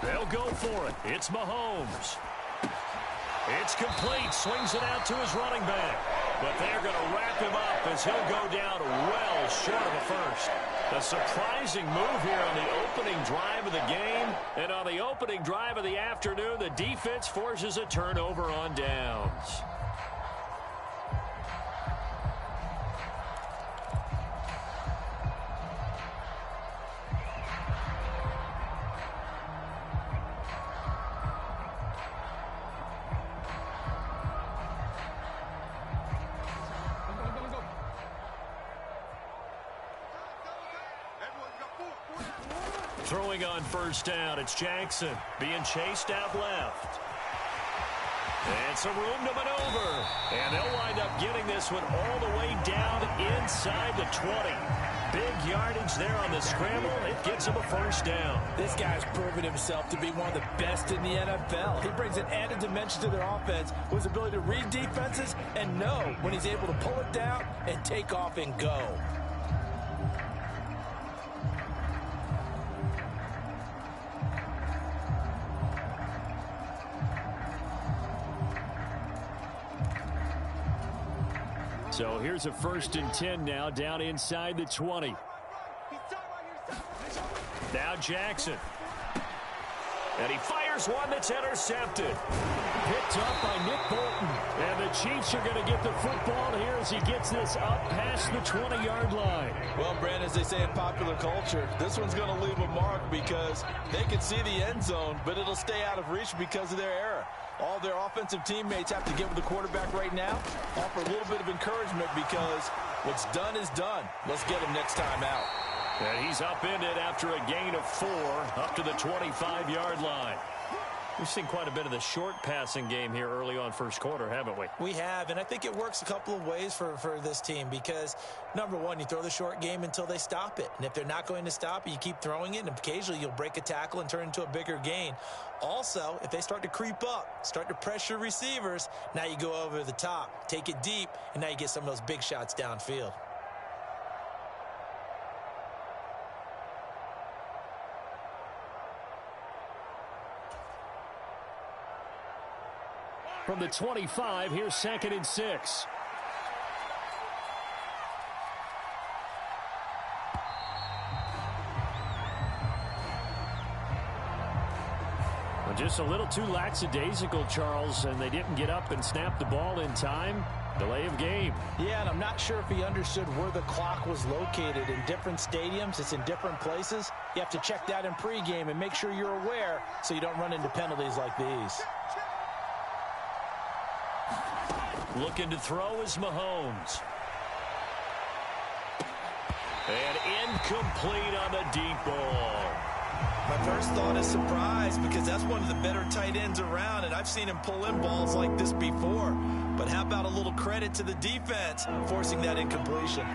They'll go for it. It's Mahomes. It's complete. Swings it out to his running back. But they're going to wrap him up as he'll go down well short of a first. A surprising move here on the opening drive of the game. And on the opening drive of the afternoon, the defense forces a turnover on downs. Throwing on first down, it's Jackson being chased out left. And some room to maneuver. And they'll wind up getting this one all the way down inside the 20. Big yardage there on the scramble. It gets him a first down. This guy's proven himself to be one of the best in the NFL. He brings an added dimension to their offense with his ability to read defenses and know when he's able to pull it down and take off and go. So here's a 1st and 10 now down inside the 20. Now Jackson. And he fires one that's intercepted. Picked up by Nick Bolton. And the Chiefs are going to get the football here as he gets this up past the 20-yard line. Well, Brandon, as they say in popular culture, this one's going to leave a mark because they can see the end zone, but it'll stay out of reach because of their error. All their offensive teammates have to give the quarterback right now, offer a little bit of encouragement because what's done is done. Let's get him next time out. And he's upended after a gain of 4 up to the 25-yard line. We've seen quite a bit of the short passing game here early on first quarter, haven't we? We have, and I think it works a couple of ways for this team because, number one, you throw the short game until they stop it. And if they're not going to stop it, you keep throwing it, and occasionally you'll break a tackle and turn into a bigger gain. Also, if they start to creep up, start to pressure receivers, now you go over the top, take it deep, and now you get some of those big shots downfield. From the 25, here's 2nd and 6. Well, just a little too lackadaisical, Charles, and they didn't get up and snap the ball in time. Delay of game. Yeah, and I'm not sure if he understood where the clock was located. In different stadiums, it's in different places. You have to check that in pregame and make sure you're aware so you don't run into penalties like these. Looking to throw is Mahomes. And incomplete on the deep ball. My first thought is surprise because that's one of the better tight ends around, and I've seen him pull in balls like this before. But how about a little credit to the defense forcing that incompletion?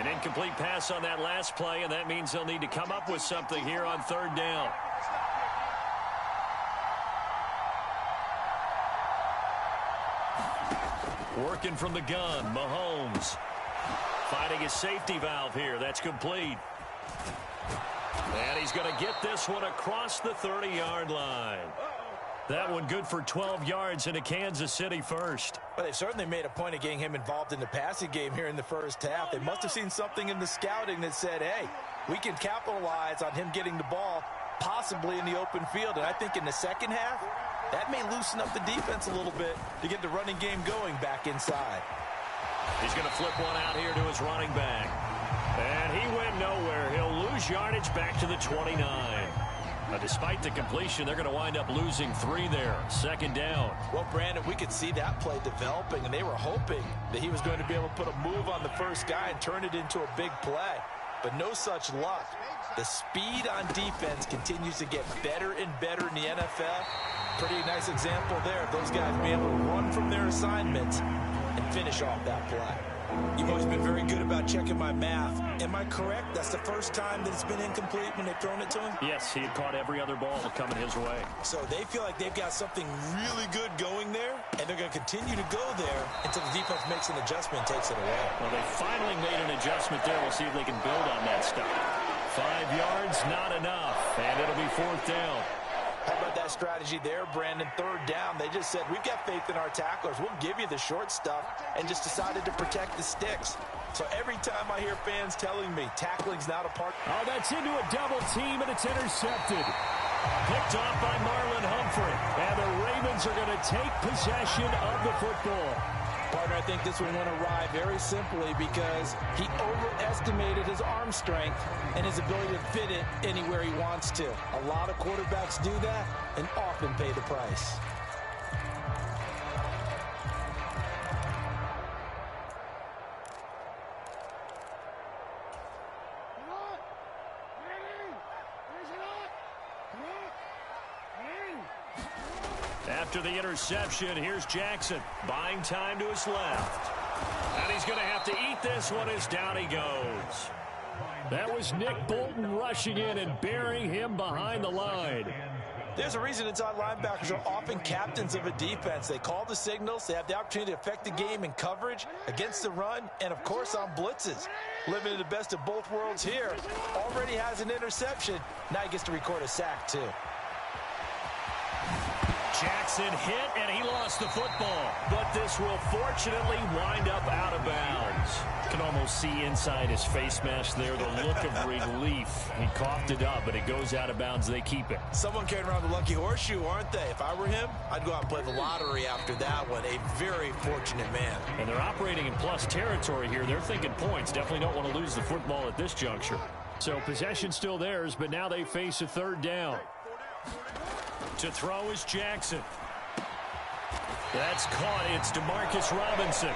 An incomplete pass on that last play, and that means they'll need to come up with something here on 3rd down. Working from the gun, Mahomes. Finding his safety valve here. That's complete. And he's going to get this one across the 30-yard line. That one good for 12 yards and a Kansas City first. Well, they've certainly made a point of getting him involved in the passing game here in the first half. They must have seen something in the scouting that said, hey, we can capitalize on him getting the ball possibly in the open field. And I think in the second half, that may loosen up the defense a little bit to get the running game going back inside. He's going to flip one out here to his running back. And he went nowhere. He'll lose yardage back to the 29. Despite the completion, they're going to wind up losing 3 there. 2nd down. Well, Brandon, we could see that play developing, and they were hoping that he was going to be able to put a move on the first guy and turn it into a big play. But no such luck. The speed on defense continues to get better and better in the NFL. Pretty nice example there of those guys being able to run from their assignments and finish off that play. You've always been very good about checking my math. Am I correct? That's the first time that it's been incomplete when they've thrown it to him? Yes, he had caught every other ball coming his way. So they feel like they've got something really good going there, and they're going to continue to go there until the defense makes an adjustment and takes it away. Well, they finally made an adjustment there. We'll see if they can build on that stuff. 5 yards, not enough, and it'll be 4th down. How about that strategy there, Brandon? Third down, they just said, we've got faith in our tacklers. We'll give you the short stuff, and just decided to protect the sticks. So every time I hear fans telling me tackling's not a part. Oh, that's into a double team, and it's intercepted. Picked off by Marlon Humphrey. And the Ravens are going to take possession of the football. Partner, I think this one went awry very simply because he overestimated his arm strength and his ability to fit it anywhere he wants to. A lot of quarterbacks do that and often pay the price. After the interception, here's Jackson, buying time to his left. And he's going to have to eat this one as down he goes. That was Nick Bolton rushing in and burying him behind the line. There's a reason inside linebackers are often captains of a defense. They call the signals. They have the opportunity to affect the game in coverage, against the run, and, of course, on blitzes. Living in the best of both worlds here. Already has an interception. Now he gets to record a sack, too. Jackson hit, and he lost the football. But this will fortunately wind up out of bounds. You can almost see inside his face mask there the look of relief. He coughed it up, but it goes out of bounds. They keep it. Someone carrying around the lucky horseshoe, aren't they? If I were him, I'd go out and play the lottery after that one. A very fortunate man. And they're operating in plus territory here. They're thinking points. Definitely don't want to lose the football at this juncture. So possession still theirs, but now they face a third down. To throw is Jackson. That's caught. It's DeMarcus Robinson.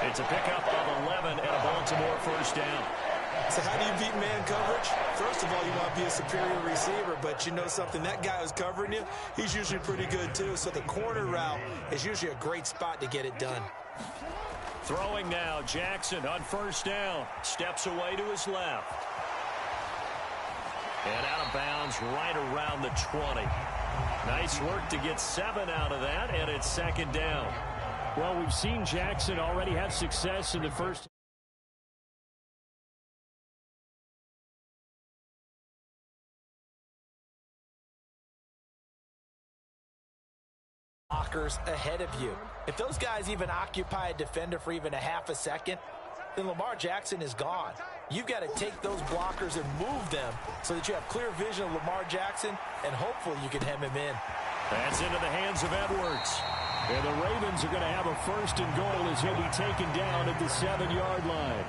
It's a pickup of 11 and a Baltimore first down. So how do you beat man coverage? First of all, you want to be a superior receiver, but you know something, that guy who's covering you, he's usually pretty good too. So the corner route is usually a great spot to get it done. Throwing now, Jackson on first down. Steps away to his left. And out of bounds right around the 20. Nice work to get 7 out of that, and it's second down. Well, we've seen Jackson already have success in the first. Blockers ahead of you. If those guys even occupy a defender for even a half a second, then Lamar Jackson is gone. You've got to take those blockers and move them so that you have clear vision of Lamar Jackson, and hopefully you can hem him in. That's into the hands of Edwards. And the Ravens are going to have a first and goal as he'll be taken down at the 7-yard line.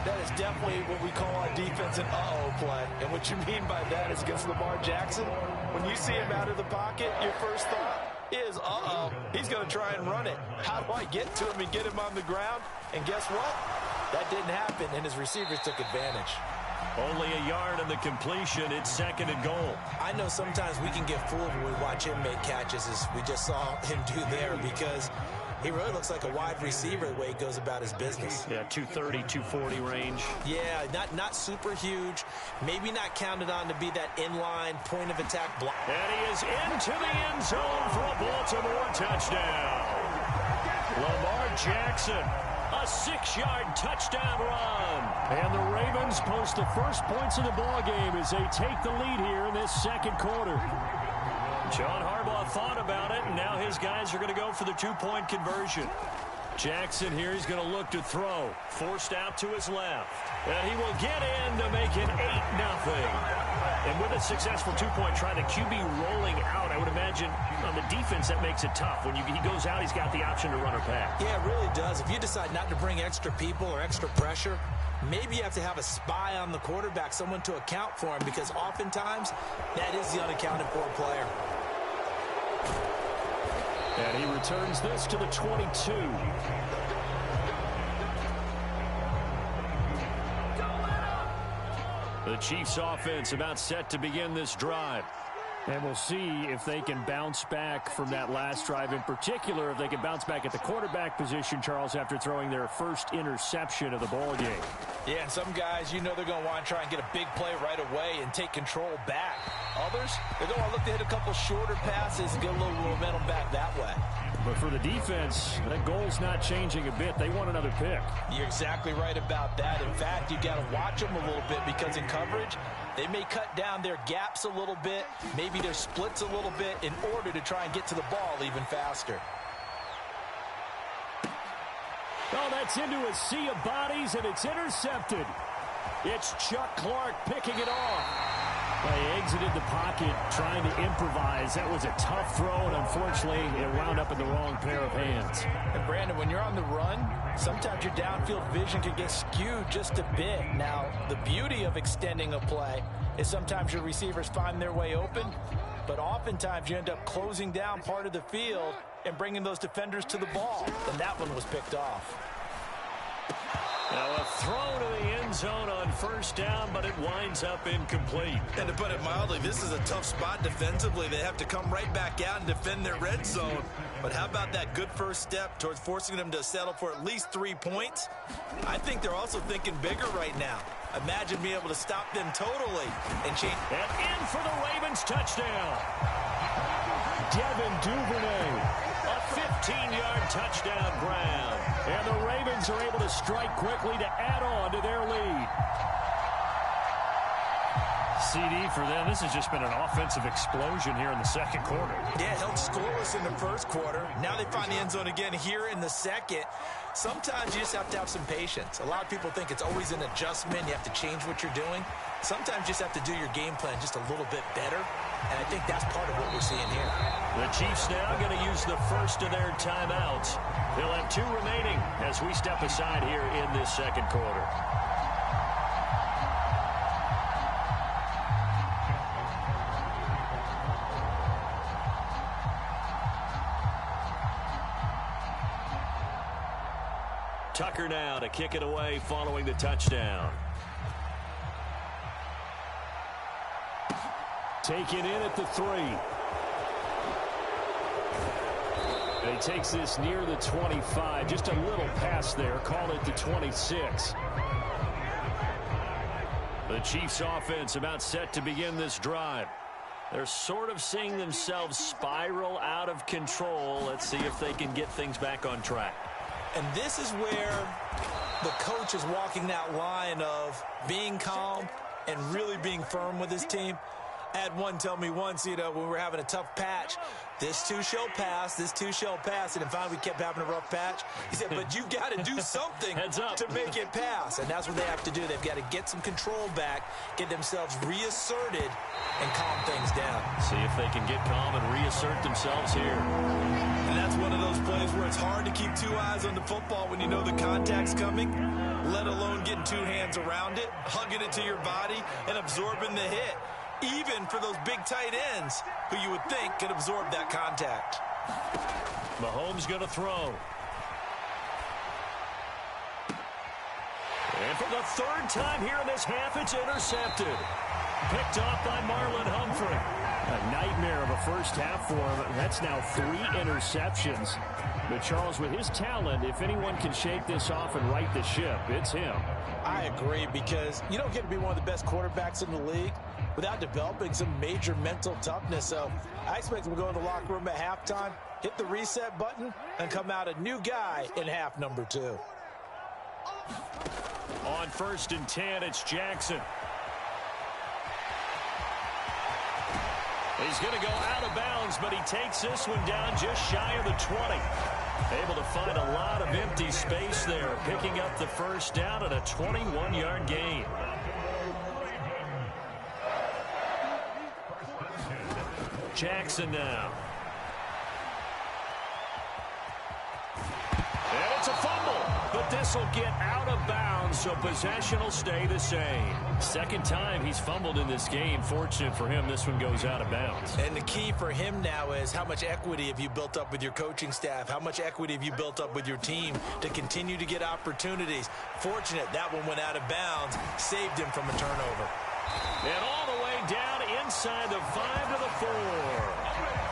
That is definitely what we call on defense an uh-oh play. And what you mean by that is against Lamar Jackson, when you see him out of the pocket, your first thought is, uh-oh, he's going to try and run it. How do I get to him and get him on the ground? And guess what? That didn't happen, and his receivers took advantage. Only a yard in the completion. It's second and goal. I know sometimes we can get fooled when we watch him make catches, as we just saw him do there, because he really looks like a wide receiver the way he goes about his business. Yeah, 230, 240 range. Yeah, not super huge. Maybe not counted on to be that inline point of attack block. And he is into the end zone for a Baltimore touchdown. Lamar Jackson, a 6-yard touchdown run. And the Ravens post the first points of the ballgame as they take the lead here in this second quarter. John Harbaugh thought about it, and now his guys are going to go for the 2-point conversion. Jackson here is going to look to throw. Forced out to his left. And he will get in to make it 8-0. And with a successful 2-point try, the QB rolling out, I would imagine on the defense that makes it tough. When he goes out, he's got the option to run or pass. Yeah, it really does. If you decide not to bring extra people or extra pressure, maybe you have to have a spy on the quarterback, someone to account for him, because oftentimes that is the unaccounted for player. And he returns this to the 22. The Chiefs offense about set to begin this drive. And we'll see if they can bounce back from that last drive. In particular, if they can bounce back at the quarterback position, Charles, after throwing their first interception of the ball game. Yeah, and some guys, you know they're going to want to try and get a big play right away and take control back. Others, they're going to look to hit a couple shorter passes and get a little momentum back that way. But for the defense, that goal's not changing a bit. They want another pick. You're exactly right about that. In fact, you've got to watch them a little bit because in coverage, They may cut down their gaps a little bit, maybe their splits a little bit in order to try and get to the ball even faster. Oh, that's into a sea of bodies, and it's intercepted. It's Chuck Clark picking it off. They exited the pocket trying to improvise. That was a tough throw, and unfortunately, it wound up in the wrong pair of hands. And Brandon, when you're on the run, sometimes your downfield vision can get skewed just a bit. Now, the beauty of extending a play is sometimes your receivers find their way open, but oftentimes you end up closing down part of the field and bringing those defenders to the ball. And that one was picked off. Now a throw to the end zone on first down, but it winds up incomplete. And to put it mildly, this is a tough spot defensively. They have to come right back out and defend their red zone. But how about that good first step towards forcing them to settle for at least 3 points? I think they're also thinking bigger right now. Imagine being able to stop them totally and change. And in for the Ravens touchdown. Devin Duvernay. A 15-yard touchdown grab. And the Ravens are able to strike quickly to add on to their lead. CD for them. This has just been an offensive explosion here in the second quarter. Yeah, held scoreless in the first quarter. Now they find the end zone again here in the second. Sometimes you just have to have some patience. A lot of people think it's always an adjustment. You have to change what you're doing. Sometimes you just have to do your game plan just a little bit better. And I think that's part of what we're seeing here. The Chiefs now going to use the first of their timeouts. They'll have 2 remaining as we step aside here in this second quarter. Tucker now to kick it away following the touchdown. Taken in at the 3. And he takes this near the 25. Just a little pass there. Call it the 26. The Chiefs offense about set to begin this drive. They're sort of seeing themselves spiral out of control. Let's see if they can get things back on track. And this is where the coach is walking that line of being calm and really being firm with his team. I had one tell me once, when we were having a tough patch, this too shall pass, this too shall pass. And then finally we kept having a rough patch. He said, but you got to do something to make it pass. And that's what they have to do. They've got to get some control back, get themselves reasserted, and calm things down. See if they can get calm and reassert themselves here. And that's one of those plays where it's hard to keep 2 eyes on the football when you know the contact's coming, let alone getting 2 hands around it, hugging it to your body, and absorbing the hit. Even for those big tight ends who you would think could absorb that contact. Mahomes going to throw. And for the 3rd time here in this half, it's intercepted. Picked off by Marlon Humphrey. A nightmare of a first half for him. That's now 3 interceptions. But Charles, with his talent, if anyone can shake this off and right the ship, it's him. I agree, because you don't get to be one of the best quarterbacks in the league without developing some major mental toughness. So I expect him to go in the locker room at halftime, hit the reset button, and come out a new guy in half number 2. On 1st and 10, it's Jackson. He's going to go out of bounds, but he takes this one down just shy of the 20. Able to find a lot of empty space there, picking up the first down at a 21-yard gain. Jackson now. And it's a fumble, but this will get out of bounds, so possession will stay the same. Second time he's fumbled in this game. Fortunate for him, this one goes out of bounds. And the key for him now is how much equity have you built up with your coaching staff? How much equity have you built up with your team to continue to get opportunities? Fortunate that one went out of bounds, saved him from a turnover. And all the way down inside the 5 to the 4.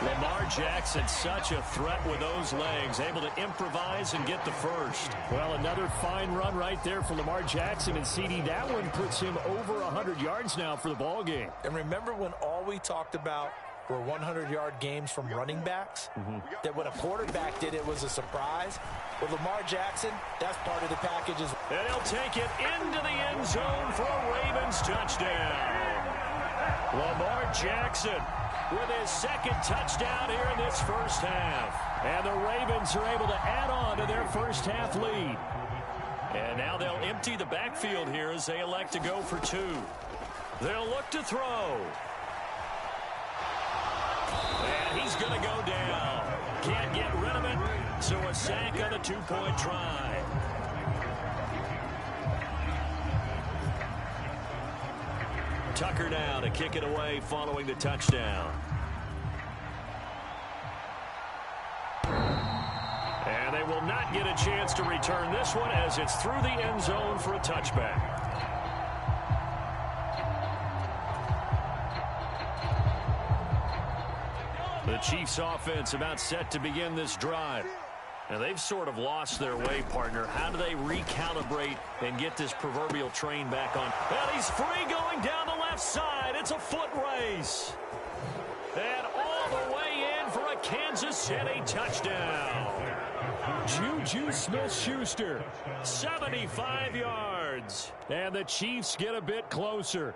Lamar Jackson, such a threat with those legs, able to improvise and get the first. Well, another fine run right there for Lamar Jackson, and CD, that one puts him over 100 yards now for the ball game. And remember when all we talked about were 100-yard games from running backs? That when a quarterback did it was a surprise? With Lamar Jackson, that's part of the package as well. And he'll take it into the end zone for a Ravens touchdown. Lamar Jackson with his second touchdown here in this first half. And the Ravens are able to add on to their first half lead. And now they'll empty the backfield here as they elect to go for two. They'll look to throw. And he's going to go down. Can't get rid of it, so a sack on a two-point try. Tucker now to kick it away following the touchdown. And they will not get a chance to return this one as it's through the end zone for a touchback. The Chiefs offense about set to begin this drive. Now they've sort of lost their way, partner. How do they recalibrate and get this proverbial train back on? And he's free going down the left side. It's a foot race. And all the way in for a Kansas City touchdown. Juju Smith-Schuster, 75 yards. And the Chiefs get a bit closer.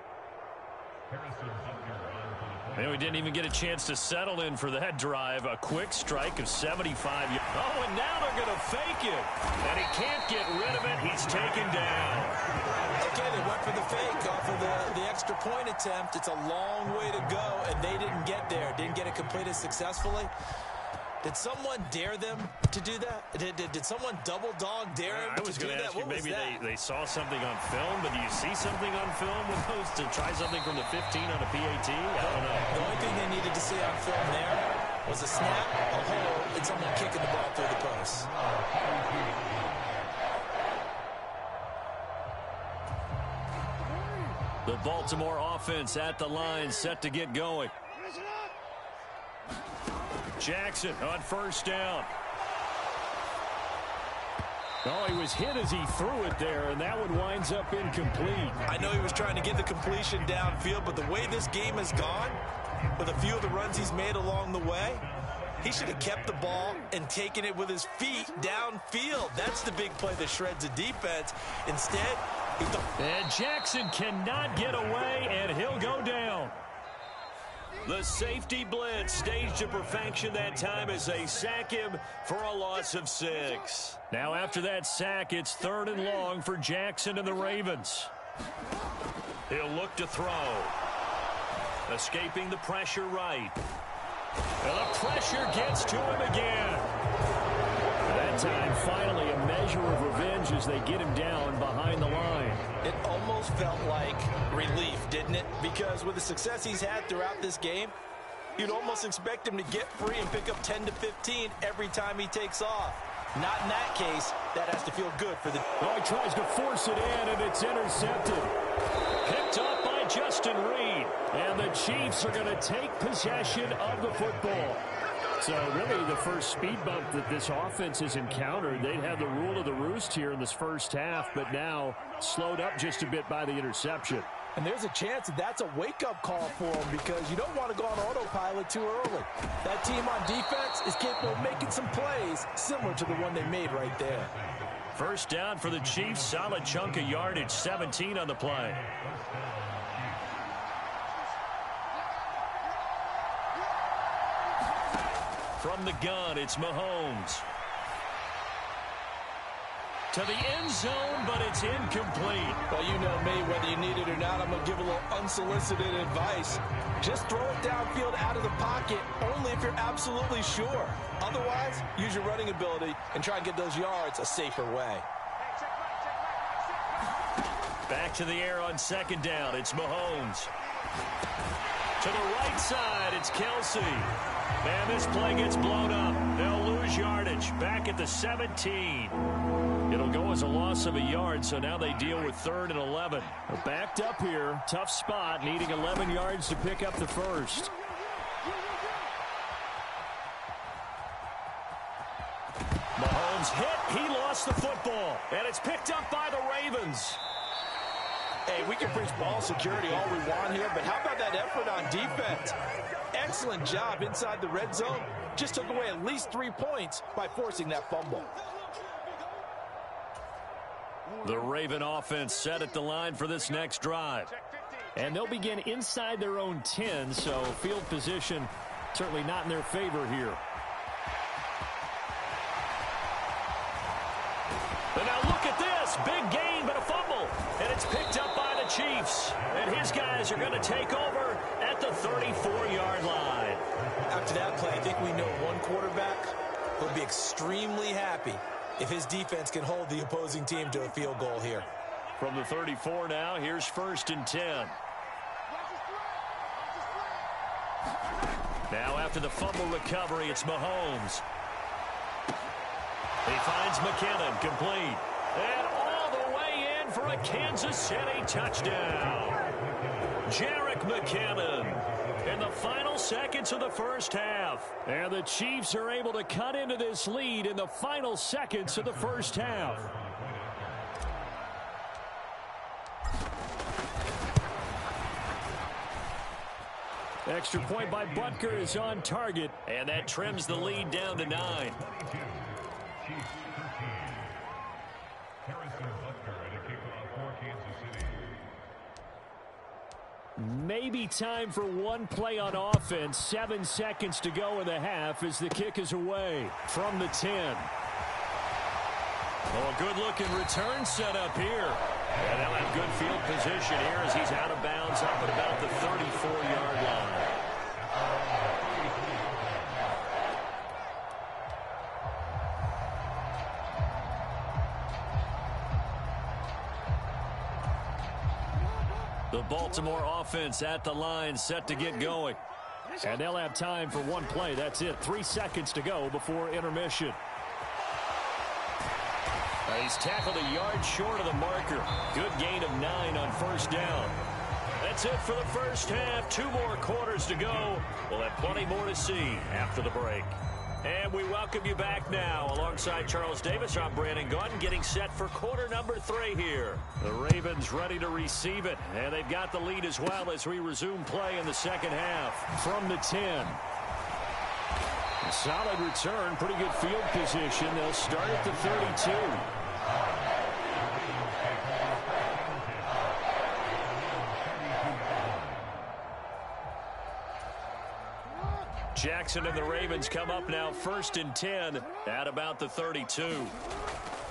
And we didn't even get a chance to settle in for that drive. A quick strike of 75 yards. Oh, and now they're going to fake it. And he can't get rid of it. He's taken down. Okay, they went for the fake off of the extra point attempt. It's a long way to go, and they didn't get there. Didn't get it completed successfully. Did someone dare them to do that? Did someone double dog dare him I was to do going to that? ask you, What maybe was that? they saw something on film, but do you see something on film with those to try something from the 15 on a PAT? I don't know. The only thing they needed to see on film there was a snap, a hold, and someone kicking the ball through the post. The Baltimore offense at the line, set to get going. Jackson on first down. Oh, he was hit as he threw it there, and that one winds up incomplete. I know he was trying to get the completion downfield, but the way this game has gone, with a few of the runs he's made along the way, he should have kept the ball and taken it with his feet downfield. That's the big play that shreds a defense. Instead, he thought... And Jackson cannot get away, and he'll go down. The safety blitz staged to perfection that time as they sack him for a loss of 6. Now after that sack, it's 3rd and long for Jackson and the Ravens. He'll look to throw. Escaping the pressure right. And the pressure gets to him again. That time, finally, a measure of revenge as they get him down behind the line. It almost felt like relief, didn't it? Because with the success he's had throughout this game, you'd almost expect him to get free and pick up 10 to 15 every time he takes off. Not in that case. That has to feel good for the... Oh, he tries to force it in, and it's intercepted. Picked up by Justin Reed. And the Chiefs are going to take possession of the football. So really the first speed bump that this offense has encountered. They'd have the rule of the roost here in this first half, but now slowed up just a bit by the interception. And there's a chance that that's a wake-up call for them because you don't want to go on autopilot too early. That team on defense is capable of making some plays similar to the one they made right there. First down for the Chiefs. Solid chunk of yardage, 17 on the play. From the gun, it's Mahomes. To the end zone, but it's incomplete. Well, you know me, whether you need it or not, I'm going to give a little unsolicited advice. Just throw it downfield out of the pocket, only if you're absolutely sure. Otherwise, use your running ability and try and get those yards a safer way. Back to the air on second down. It's Mahomes. To the right side, it's Kelsey. And this play gets blown up. They'll lose yardage. Back at the 17. It'll go as a loss of a yard, so now they deal with 3rd and 11. They're backed up here. Tough spot, needing 11 yards to pick up the first. Mahomes hit. He lost the football. And it's picked up by the Ravens. Hey, we can preach ball security all we want here, but how about that effort on defense? Excellent job inside the red zone. Just took away at least 3 points by forcing that fumble. The Raven offense set at the line for this next drive. And they'll begin inside their own 10, so field position certainly not in their favor here. And now look at this. Big gain, but a fumble. And it's picked up by the Chiefs. And his guys are going to take over at the 34-yard line. After that play, I think we know one quarterback will be extremely happy if his defense can hold the opposing team to a field goal here. From the 34 now, here's 1st and 10. Now after the fumble recovery, it's Mahomes. He finds McKinnon, complete. And all the way in for a Kansas City touchdown. Jerick McKinnon in the final seconds of the first half. And the Chiefs are able to cut into this lead in the final seconds of the first half. Extra point by Butker is on target, and that trims the lead down to 9. Maybe time for one play on offense. 7 seconds to go in the half as the kick is away from the 10. Oh, a good-looking return set up here. And they'll have good field position here as he's out of bounds up at about the 34-yard line. The Baltimore offense at the line set to get going. And they'll have time for one play. That's it. 3 seconds to go before intermission. He's tackled a yard short of the marker. Good gain of 9 on first down. That's it for the first half. 2 more quarters to go. We'll have plenty more to see after the break. And we welcome you back now. Alongside Charles Davis, I'm Brandon Gaudin, getting set for quarter number 3 here. The Ravens ready to receive it, and they've got the lead as well as we resume play in the second half. From the 10. A solid return, pretty good field position. They'll start at the 32. Jackson and the Ravens come up now 1st and 10 at about the 32.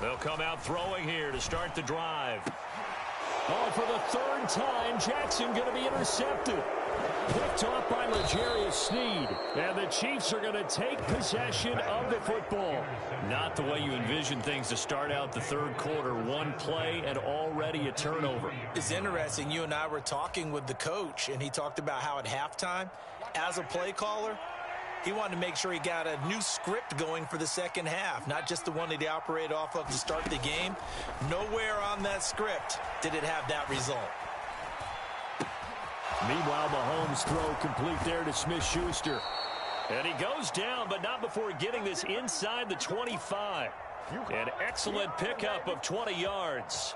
They'll come out throwing here to start the drive. Oh, for the 3rd time, Jackson going to be intercepted. Picked off by L'Jarius Sneed. And the Chiefs are going to take possession of the football. Not the way you envision things to start out the 3rd quarter. One play and already a turnover. It's interesting. You and I were talking with the coach, and he talked about how at halftime, as a play caller, he wanted to make sure he got a new script going for the second half, not just the one that he operated off of to start the game. Nowhere on that script did it have that result. Meanwhile, Mahomes' throw complete there to Smith-Schuster. And he goes down, but not before getting this inside the 25. An excellent pickup of 20 yards.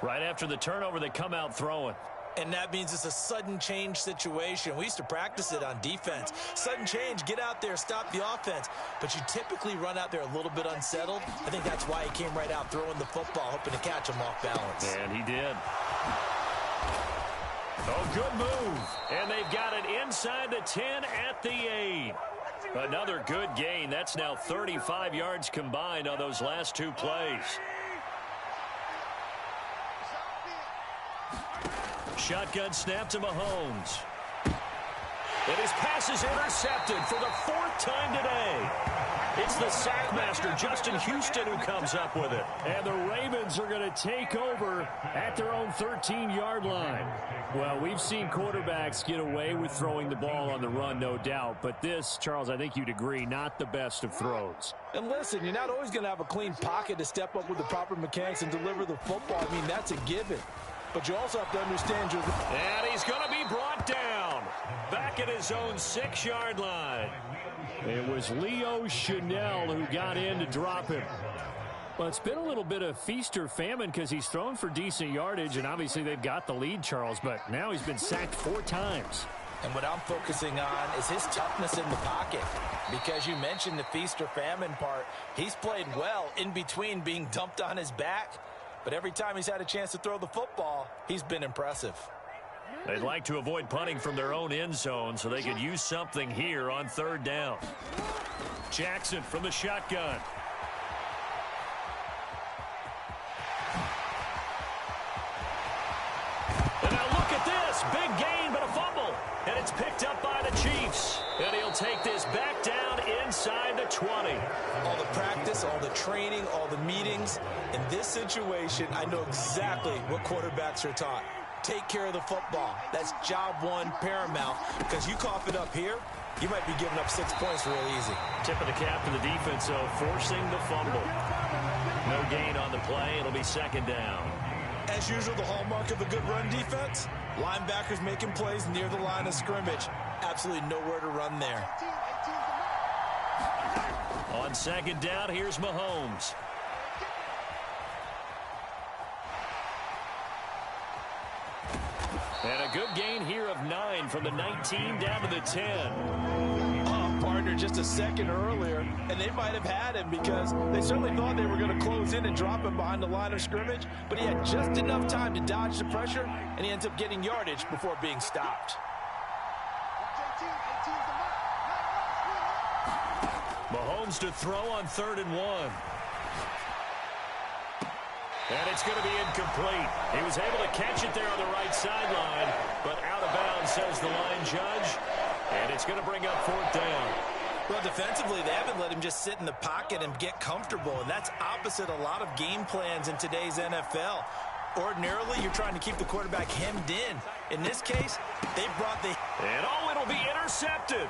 Right after the turnover, they come out throwing. And that means it's a sudden change situation. We used to practice it on defense. Sudden change, get out there, stop the offense. But you typically run out there a little bit unsettled. I think that's why he came right out throwing the football, hoping to catch him off balance. And he did. Oh, good move. And they've got it inside the 10 at the 8. Another good gain. That's now 35 yards combined on those last 2 plays. Shotgun snap to Mahomes. And his pass is intercepted for the 4th time today. It's the sackmaster, Justin Houston, who comes up with it. And the Ravens are going to take over at their own 13-yard line. Well, we've seen quarterbacks get away with throwing the ball on the run, no doubt. But this, Charles, I think you'd agree, not the best of throws. And listen, you're not always going to have a clean pocket to step up with the proper mechanics and deliver the football. I mean, that's a given. But you also have to understand your... And he's going to be brought down. Back at his own 6-yard line. It was Leo Chanel who got in to drop him. Well, it's been a little bit of feast or famine because he's thrown for decent yardage, and obviously they've got the lead, Charles, but now he's been sacked 4 times. And what I'm focusing on is his toughness in the pocket. Because you mentioned the feast or famine part. He's played well in between being dumped on his back. But every time he's had a chance to throw the football, he's been impressive. They'd like to avoid punting from their own end zone so they could use something here on third down. Jackson from the shotgun. And now look at this. Big gain, but a fumble. And it's picked up by the Chiefs. And he'll take this back down inside the 20. All the practice, all the training, all the meetings. In this situation, I know exactly what quarterbacks are taught. Take care of the football. That's job one, paramount. Because you cough it up here, you might be giving up 6 points real easy. Tip of the cap to the defense, though, forcing the fumble. No gain on the play. It'll be second down. As usual, the hallmark of a good run defense, linebackers making plays near the line of scrimmage. Absolutely nowhere to run there. On second down, here's Mahomes. And a good gain here of 9 from the 19 down to the 10. Partner just a second earlier, and they might have had him because they certainly thought they were going to close in and drop him behind the line of scrimmage, but he had just enough time to dodge the pressure, and he ends up getting yardage before being stopped. Mahomes to throw on 3rd and 1. And it's going to be incomplete. He was able to catch it there on the right sideline, but out of bounds, says the line judge. And it's going to bring up 4th down. Well, defensively, they haven't let him just sit in the pocket and get comfortable, and that's opposite a lot of game plans in today's NFL. Ordinarily, you're trying to keep the quarterback hemmed in. In this case, they brought the... And oh, it'll be intercepted.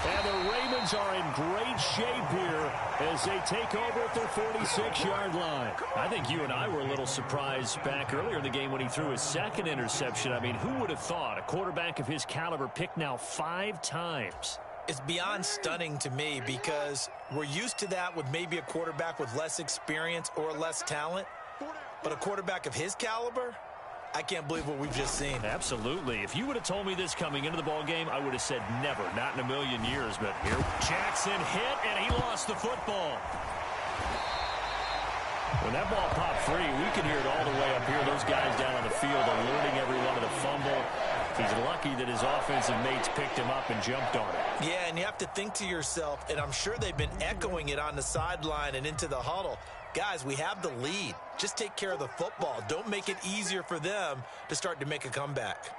And the Ravens are in great shape here as they take over at their 46-yard line. I think you and I were a little surprised back earlier in the game when he threw his second interception. I mean, who would have thought a quarterback of his caliber picked now 5 times? It's beyond stunning to me because we're used to that with maybe a quarterback with less experience or less talent. But a quarterback of his caliber, I can't believe what we've just seen. Absolutely. If you would have told me this coming into the ball game, I would have said never, not in a million years. But here, Jackson hit, and he lost the football. When that ball popped free, we could hear it all the way up here. Those guys down on the field alerting everyone of the fumble. He's lucky that his offensive mates picked him up and jumped on it. Yeah, and you have to think to yourself, and I'm sure they've been echoing it on the sideline and into the huddle. Guys, we have the lead. Just take care of the football. Don't make it easier for them to start to make a comeback.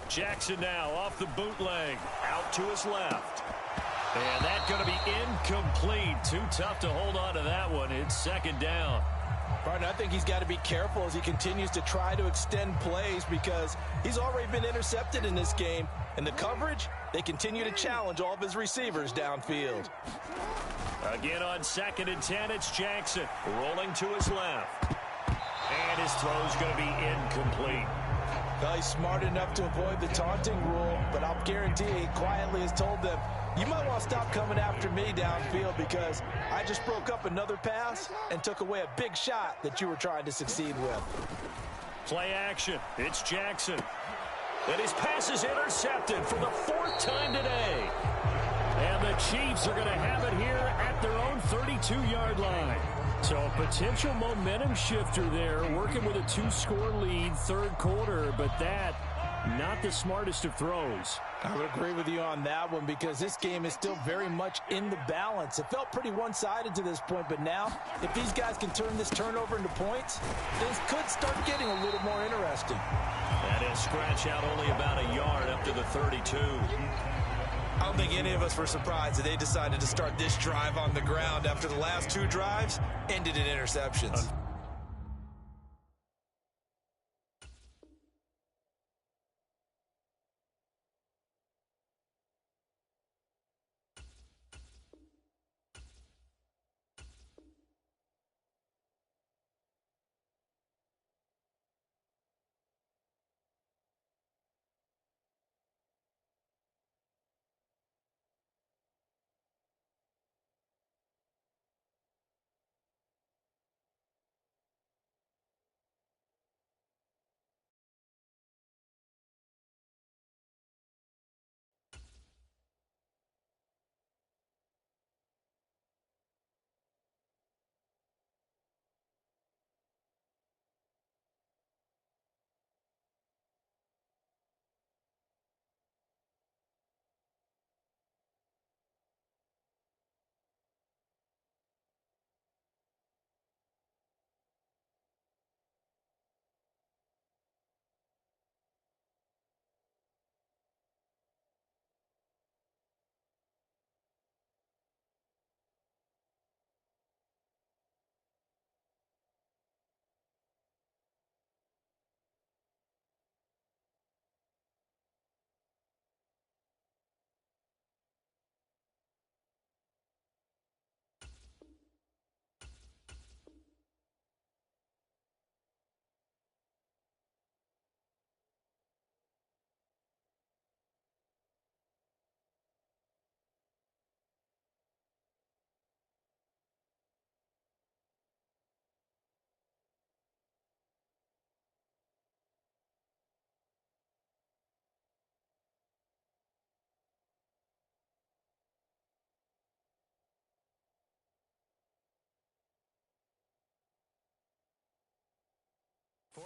Jackson now off the bootleg, out to his left. And that's going to be incomplete. Too tough to hold on to that one. It's second down. Partner, I think he's got to be careful as he continues to try to extend plays because he's already been intercepted in this game. And the coverage, they continue to challenge all of his receivers downfield. Again on 2nd and 10, it's Jackson rolling to his left. And his throw's going to be incomplete. Well, he's smart enough to avoid the taunting rule, but I'll guarantee he quietly has told them, you might want to stop coming after me downfield because I just broke up another pass and took away a big shot that you were trying to succeed with. Play action. It's Jackson. And his pass is intercepted for the 4th time today. And the Chiefs are going to have it here at their own 32-yard line. So a potential momentum shifter there, working with a 2-score lead, 3rd quarter, but that, not the smartest of throws. I would agree with you on that one because this game is still very much in the balance. It felt pretty one-sided to this point, but now, if these guys can turn this turnover into points, things could start getting a little more interesting. That is scratch out only about a yard up to the 32. I don't think any of us were surprised that they decided to start this drive on the ground after the last 2 drives ended in interceptions.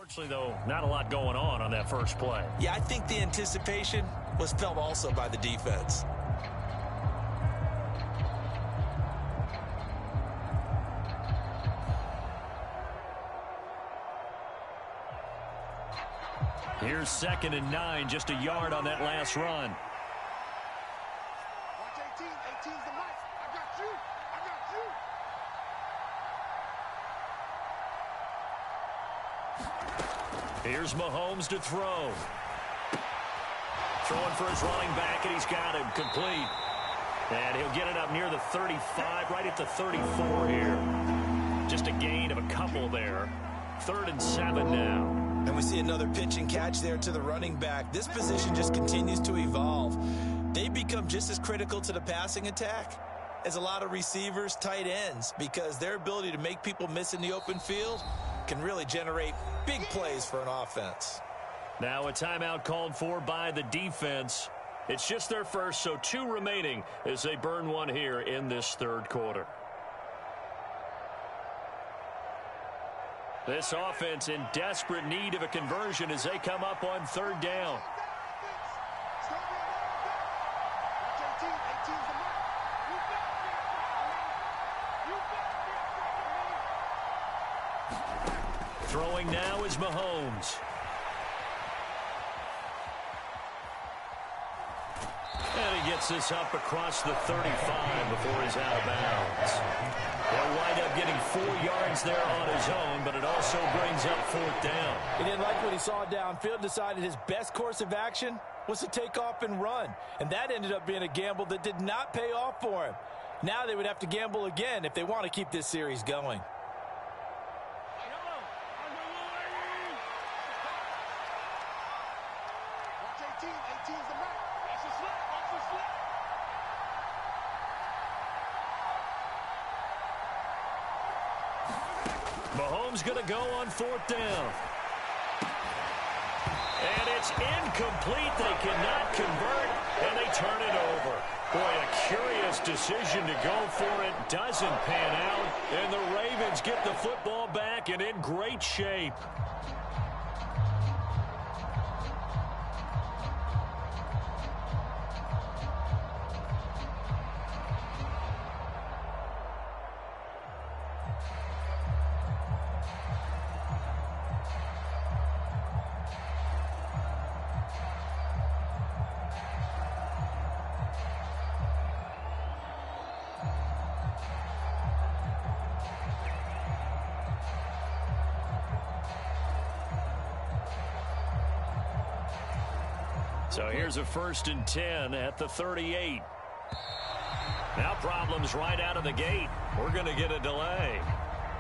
Unfortunately, though, not a lot going on that first play. Yeah, I think the anticipation was felt also by the defense. Here's 2nd and 9, just a yard on that last run. Watch 18. 18's the mic. I got you. I got you. Here's Mahomes to throw. Throwing for his running back, and he's got him complete. And he'll get it up near the 35, right at the 34 here. Just a gain of a couple there. 3rd and 7 now. And we see another pitch and catch there to the running back. This position just continues to evolve. They become just as critical to the passing attack as a lot of receivers, tight ends, because their ability to make people miss in the open field can really generate big plays for an offense. Now a timeout called for by the defense. It's just their first, so 2 remaining as they burn one here in this 3rd quarter. This offense in desperate need of a conversion as they come up on 3rd down. Throwing now is Mahomes. And he gets this up across the 35 before he's out of bounds. He'll wind up getting 4 yards there on his own, but it also brings up 4th down. He didn't like what he saw downfield, decided his best course of action was to take off and run. And that ended up being a gamble that did not pay off for him. Now they would have to gamble again if they want to keep this series going. Mahomes going to go on 4th down. And it's incomplete. They cannot convert, and they turn it over. Boy, a curious decision to go for it. Doesn't pan out, and the Ravens get the football back and in great shape. So here's a 1st and 10 at the 38. Now problems right out of the gate. We're going to get a delay.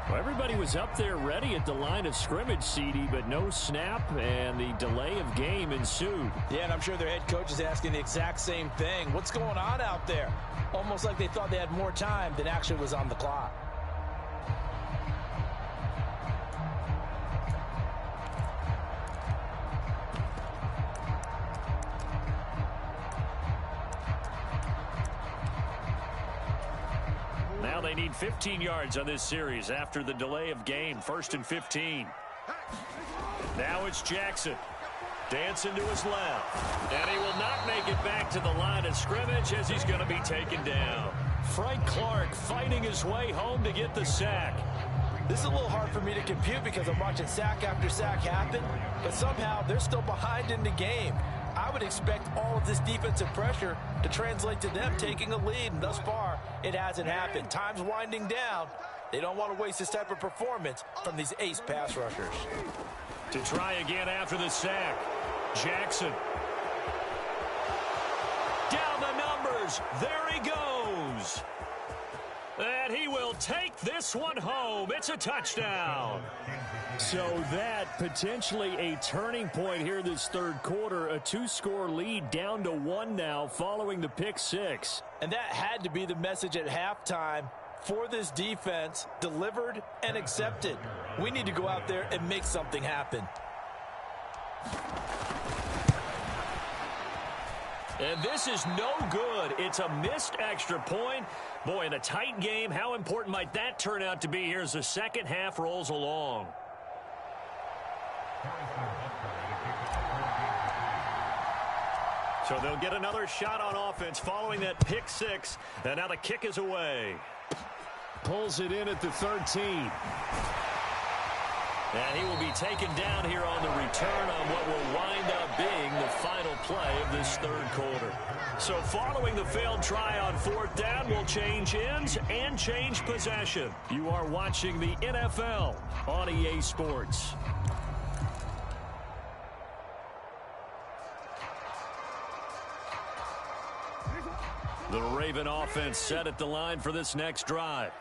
Well, everybody was up there ready at the line of scrimmage, CD, but no snap, and the delay of game ensued. Yeah, and I'm sure their head coach is asking the exact same thing. What's going on out there? Almost like they thought they had more time than actually was on the clock. Now they need 15 yards on this series after the delay of game. 1st and 15. Now it's Jackson. Dancing to his left. And he will not make it back to the line of scrimmage as he's going to be taken down. Frank Clark fighting his way home to get the sack. This is a little hard for me to compute because I'm watching sack after sack happen, but somehow they're still behind in the game. I would expect all of this defensive pressure to translate to them taking a lead, and thus far, it hasn't happened. Time's winding down. They don't want to waste this type of performance from these ace pass rushers. To try again after the sack, Jackson. Down the numbers. There he goes. And he will take this one home. It's a touchdown. So that potentially a turning point here this 3rd quarter. A 2-score lead down to 1 now following the pick 6. And that had to be the message at halftime for this defense, delivered and accepted. We need to go out there and make something happen. And this is no good. It's a missed extra point. Boy, in a tight game, how important might that turn out to be here as the second half rolls along? So they'll get another shot on offense following that pick six. And now the kick is away. Pulls it in at the 13. And he will be taken down here on the return on what will wind up being the final play of this third quarter. So following the failed try on fourth down, will change ends and change possession. You are watching the NFL on EA Sports. The Raven offense set at the line for this next drive.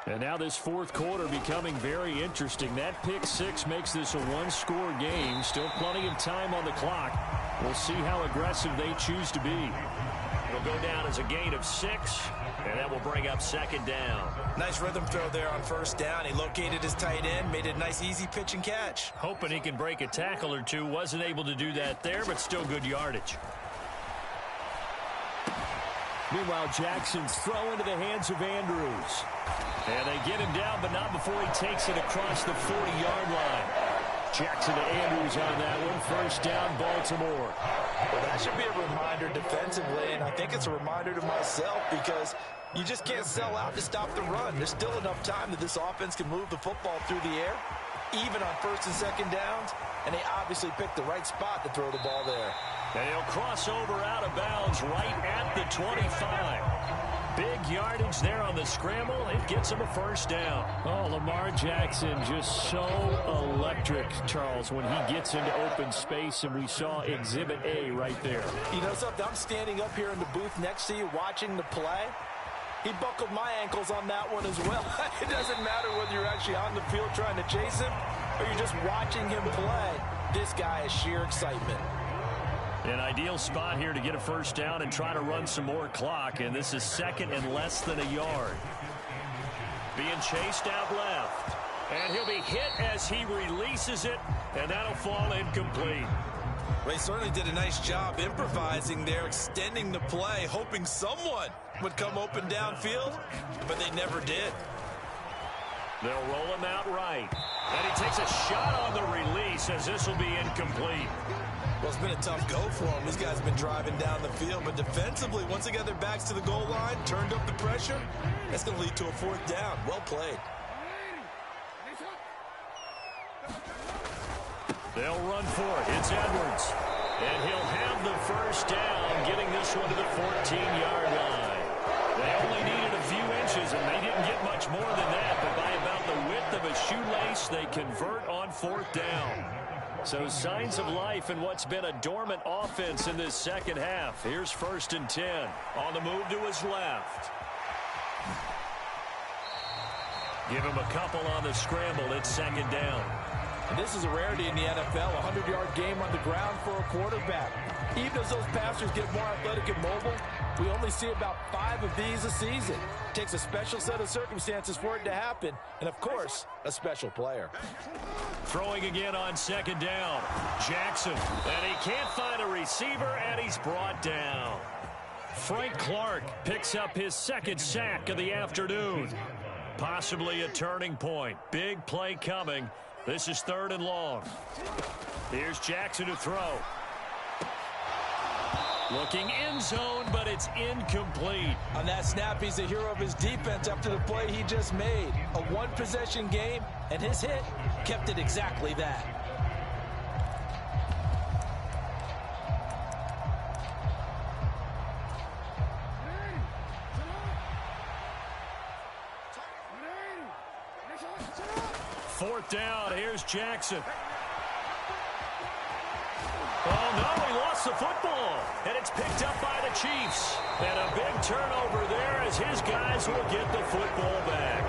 And now this fourth quarter becoming very interesting. That pick six makes this a one-score game. Still plenty of time on the clock. We'll see how aggressive they choose to be. It'll go down as a gain of 6, and that will bring up second down. Nice rhythm throw there on first down. He located his tight end, made it a nice easy pitch and catch. Hoping he can break a tackle or two. Wasn't able to do that there, but still good yardage. Meanwhile, Jackson's throw into the hands of Andrews. And they get him down, but not before he takes it across the 40-yard line. Jackson to Andrews on that one. First down, Baltimore. Well, that should be a reminder defensively, and I think it's a reminder to myself because you just can't sell out to stop the run. There's still enough time that this offense can move the football through the air, even on first and second downs, and they obviously picked the right spot to throw the ball there. And he'll cross over out of bounds right at the 25. Big yardage there on the scramble. It gets him a first down. Oh, Lamar Jackson just so electric, Charles, when he gets into open space, and we saw Exhibit A right there. You know something? I'm standing up here in the booth next to you watching the play. He buckled my ankles on that one as well. It doesn't matter whether you're actually on the field trying to chase him or you're just watching him play. This guy is sheer excitement. An ideal spot here to get a first down and try to run some more clock, and this is second and less than a yard. Being chased out left, and he'll be hit as he releases it, and that'll fall incomplete. Well, he certainly did a nice job improvising there, extending the play, hoping someone would come open downfield, but they never did. They'll roll him out right, and he takes a shot on the release as this will be incomplete. Well, it's been a tough go for them. These guys have been driving down the field, but defensively, once they got their backs to the goal line, turned up the pressure, that's going to lead to a fourth down. Well played. They'll run for it. It's Edwards. And he'll have the first down, getting this one to the 14-yard line. They only needed a few inches, and they didn't get much more than that, but by about the width of a shoelace, they convert on fourth down. So signs of life in what's been a dormant offense in this second half. Here's first and 10. On the move to his left. Give him a couple on the scramble. It's second down. And this is a rarity in the NFL, a 100-yard game on the ground for a quarterback. Even as those passers get more athletic and mobile, we only see about 5 of these a season. It takes a special set of circumstances for it to happen, and of course, a special player. Throwing again on second down. Jackson, and he can't find a receiver, and he's brought down. Frank Clark picks up his second sack of the afternoon. Possibly a turning point. Big play coming. This is third and long. Here's Jackson to throw. Looking end zone, but it's incomplete. On that snap, he's the hero of his defense after the play he just made. A one-possession game, and his hit kept it exactly that. Fourth down, here's Jackson. Oh, no, he lost the football, and it's picked up by the Chiefs. And a big turnover there as his guys will get the football back.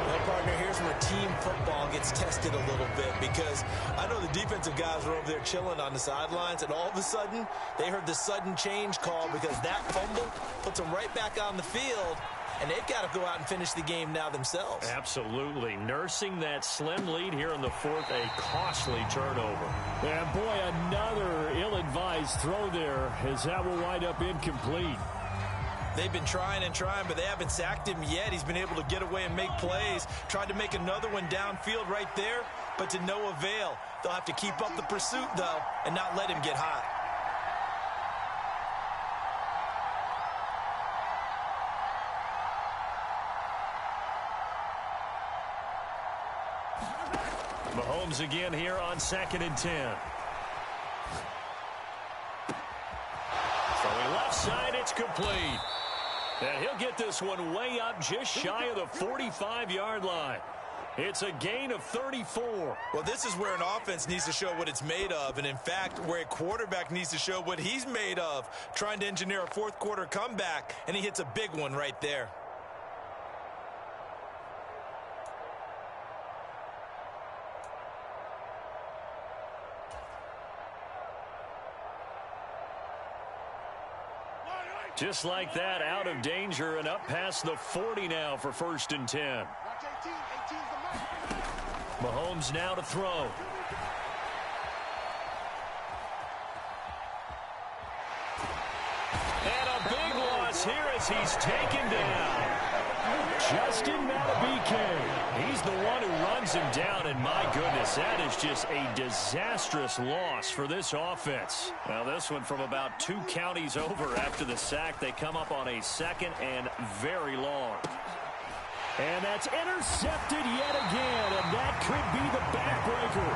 Well, partner, here's where team football gets tested a little bit because I know the defensive guys were over there chilling on the sidelines, and all of a sudden, they heard the sudden change call because that fumble puts them right back on the field, and they've got to go out and finish the game now themselves. Absolutely. Nursing that slim lead here in the fourth, a costly turnover. And boy, another ill-advised throw there as that will wind up incomplete. They've been trying and trying, but they haven't sacked him yet. He's been able to get away and make plays. Tried to make another one downfield right there, but to no avail. They'll have to keep up the pursuit, though, and not let him get hot. Mahomes again here on 2nd and 10. Throwing left side, it's complete. And he'll get this one way up just shy of the 45-yard line. It's a gain of 34. Well, this is where an offense needs to show what it's made of, and in fact, where a quarterback needs to show what he's made of, trying to engineer a fourth-quarter comeback, and he hits a big one right there. Just like that, out of danger and up past the 40 now for 1st and 10. Mahomes now to throw. And a big loss here as he's taken down. Justin Matabike. He's the one who runs him down, and my goodness, that is just a disastrous loss for this offense. Now this one from about 2 counties over after the sack. They come up on a 2nd and very long. And that's intercepted yet again, and that could be the backbreaker.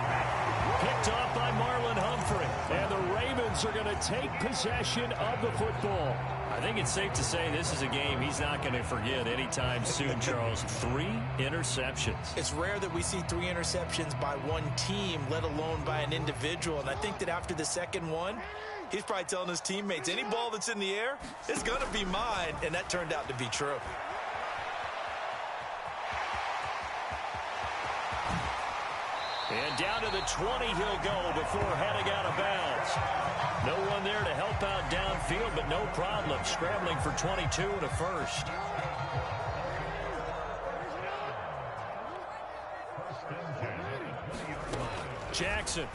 Picked off by Marlon Humphrey, and the Ravens are going to take possession of the football. I think it's safe to say this is a game he's not going to forget anytime soon, Charles. 3 interceptions. It's rare that we see 3 interceptions by one team, let alone by an individual. And I think that after the second one, he's probably telling his teammates, any ball that's in the air, it's going to be mine. And that turned out to be true. And down to the 20 he'll go before heading out of bounds. No one there to help out downfield, but no problem. Scrambling for 22 and a first. Jackson.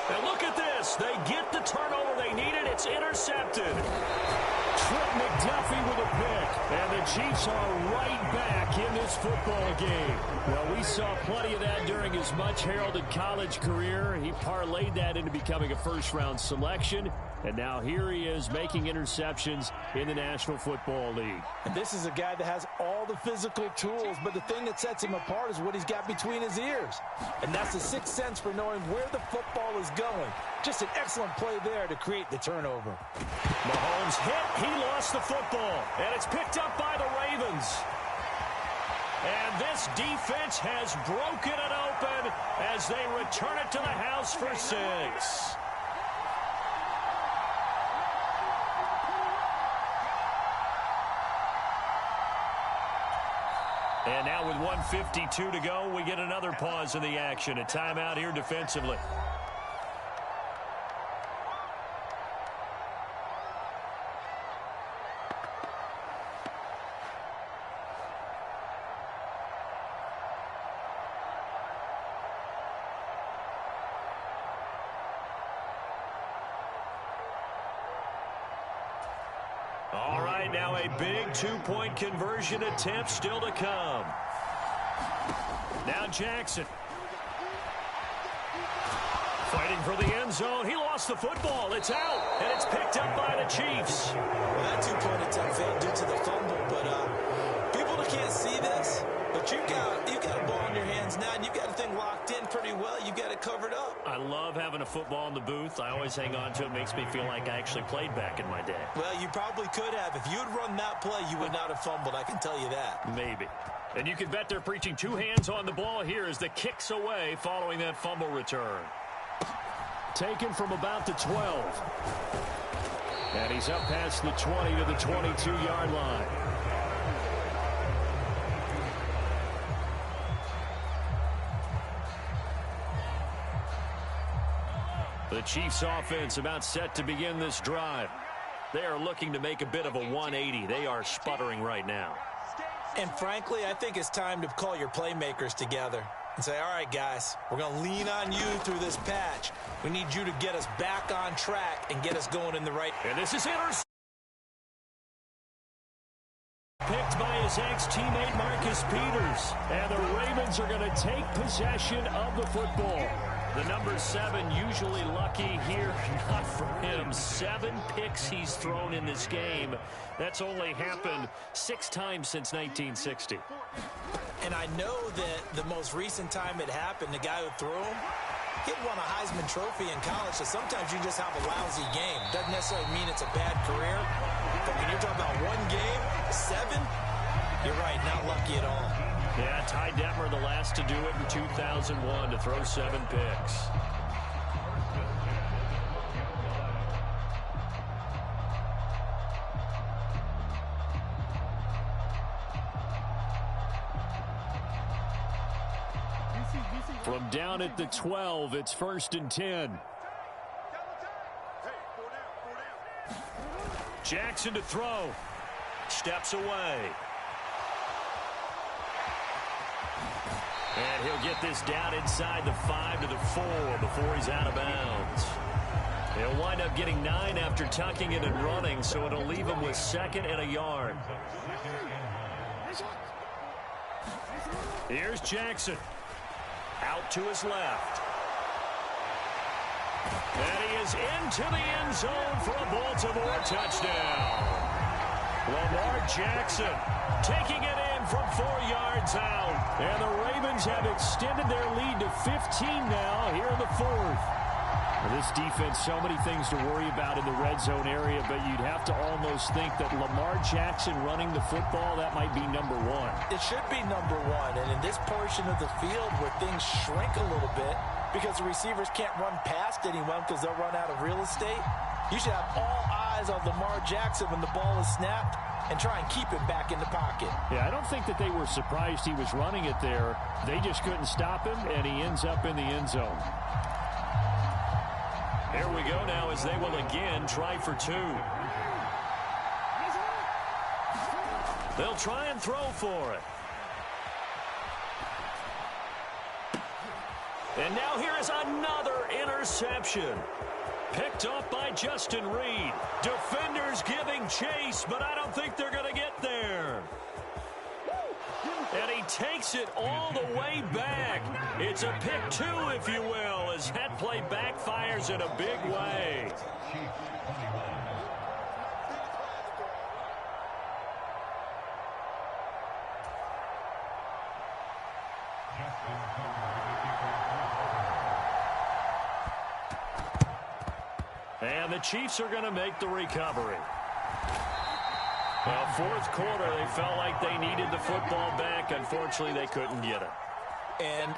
And look at this. They get the turnover they needed. It's intercepted. Trent McDuffie with a pick. And the Chiefs are right back in this football game. Well, we saw plenty of that during his much-heralded college career. He parlayed that into becoming a first-round selection. And now here he is making interceptions in the National Football League. And this is a guy that has all the physical tools, but the thing that sets him apart is what he's got between his ears. And that's the sixth sense for knowing where the football is going. Just an excellent play there to create the turnover. Mahomes hit. He lost the football. And it's picked up by the Ravens. And this defense has broken it open as they return it to the house for 6. And now with 1:52 to go, we get another pause in the action. A timeout here defensively. All right, now a big two-point conversion attempt still to come. Now Jackson. Fighting for the end zone. He lost the football. It's out, and it's picked up by the Chiefs. Well, that two-point attempt failed due to the fumble, but people that can't see this, but you've got a ball in your hands now, and you've got the thing locked in pretty well. You've got it covered up. I love having a football in the booth. I always hang on to it. Makes me feel like I actually played back in my day. Well, you probably could have. If you had run that play, you would not have fumbled. I can tell you that. Maybe. And you can bet they're preaching 2 hands on the ball here as the kick's away following that fumble return. Taken from about the 12. And he's up past the 20 to the 22-yard line. The Chiefs offense about set to begin this drive. They are looking to make a bit of a 180. They are sputtering right now. And frankly, I think it's time to call your playmakers together and say, all right, guys, we're going to lean on you through this patch. We need you to get us back on track and get us going in the right. And this is intercepted. Picked by his ex-teammate Marcus Peters. And the Ravens are going to take possession of the football. The number 7 usually lucky here. Not for him. 7 picks he's thrown in this game. That's only happened 6 times since 1960. And I know that the most recent time it happened, the guy who threw him, he won a Heisman Trophy in college, so sometimes you just have a lousy game. Doesn't necessarily mean it's a bad career. But when you're talking about one game, 7, you're right, not lucky at all. Yeah, Ty Detmer, the last to do it in 2001, to throw 7 picks. From down at the 12, it's 1st and 10. Jackson to throw. Steps away. And he'll get this down inside the 5 to the 4 before he's out of bounds. He'll wind up getting 9 after tucking it and running, so it'll leave him with 2nd and a yard. Here's Jackson. Out to his left. And he is into the end zone for a Baltimore touchdown. Lamar Jackson taking it in from 4 yards out. And the Ravens have extended their lead to 15 now here in the 4th. Well, this defense, so many things to worry about in the red zone area, but you'd have to almost think that Lamar Jackson running the football, that might be number 1. It should be number 1, and in this portion of the field where things shrink a little bit because the receivers can't run past anyone because they'll run out of real estate, you should have all eyes on Lamar Jackson when the ball is snapped and try and keep it back in the pocket. Yeah, I don't think that they were surprised he was running it there. They just couldn't stop him, and he ends up in the end zone. Here we go now as they will again try for 2. They'll try and throw for it. And now here is another interception. Picked up by Justin Reed. Defenders giving chase, but I don't think they're going to get there. And he takes it all the way back. It's a pick 2, if you will, as that play backfires in a big way. And the Chiefs are going to make the recovery. Well, 4th quarter, they felt like they needed the football back. Unfortunately, they couldn't get it. And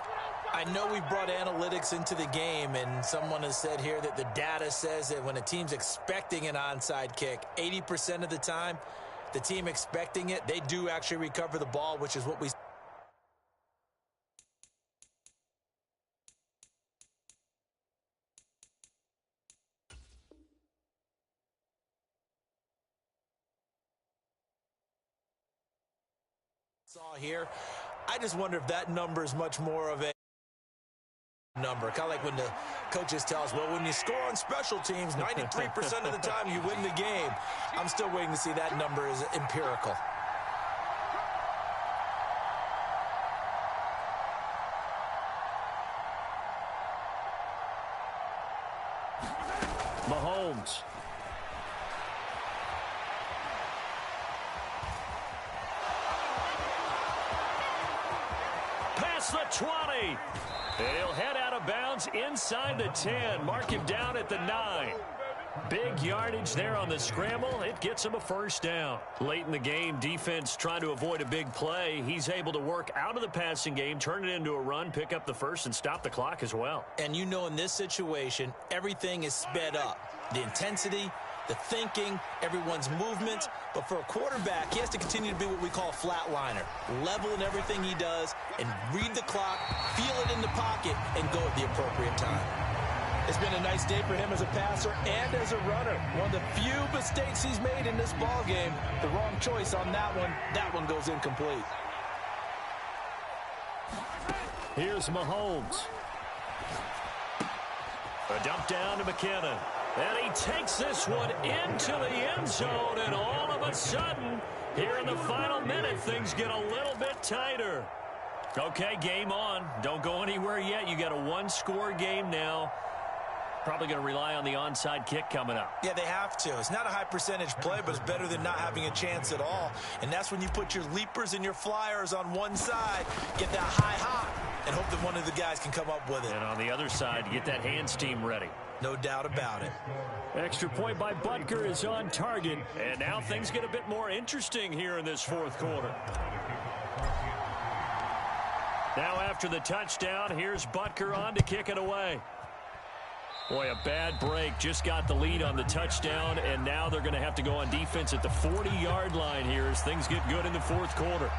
I know we brought analytics into the game, and someone has said here that the data says that when a team's expecting an onside kick, 80% of the time, the team expecting it, they do actually recover the ball, which is what we saw here. I just wonder if that number is much more of a number. Kind of like when the coaches tell us, well, when you score on special teams, 93% of the time you win the game. I'm still waiting to see that number is empirical. Mahomes. The 20. He'll head out of bounds inside the 10. Mark him down at the 9. Big yardage there on the scramble. It gets him a 1st down. Late in the game, defense trying to avoid a big play. He's able to work out of the passing game, turn it into a run, pick up the 1st, and stop the clock as well. And you know in this situation, everything is sped up. The intensity, the thinking, everyone's movement. But for a quarterback, he has to continue to be what we call a flatliner. Level in everything he does and read the clock, feel it in the pocket, and go at the appropriate time. It's been a nice day for him as a passer and as a runner. One of the few mistakes he's made in this ball game. The wrong choice on that one. That one goes incomplete. Here's Mahomes. A dump down to McKinnon. And he takes this one into the end zone, and all of a sudden, here in the final minute, things get a little bit tighter. Okay, game on. Don't go anywhere yet. You got a one-score game now. Probably going to rely on the onside kick coming up. Yeah, they have to. It's not a high-percentage play, but it's better than not having a chance at all. And that's when you put your leapers and your flyers on one side, get that high hop, and hope that one of the guys can come up with it. And on the other side, get that hands team ready. No doubt about it. Extra point by Butker is on target. And now things get a bit more interesting here in this fourth quarter. Now after the touchdown, here's Butker on to kick it away. Boy, a bad break. Just got the lead on the touchdown, and now they're going to have to go on defense at the 40-yard line here as things get good in the fourth quarter.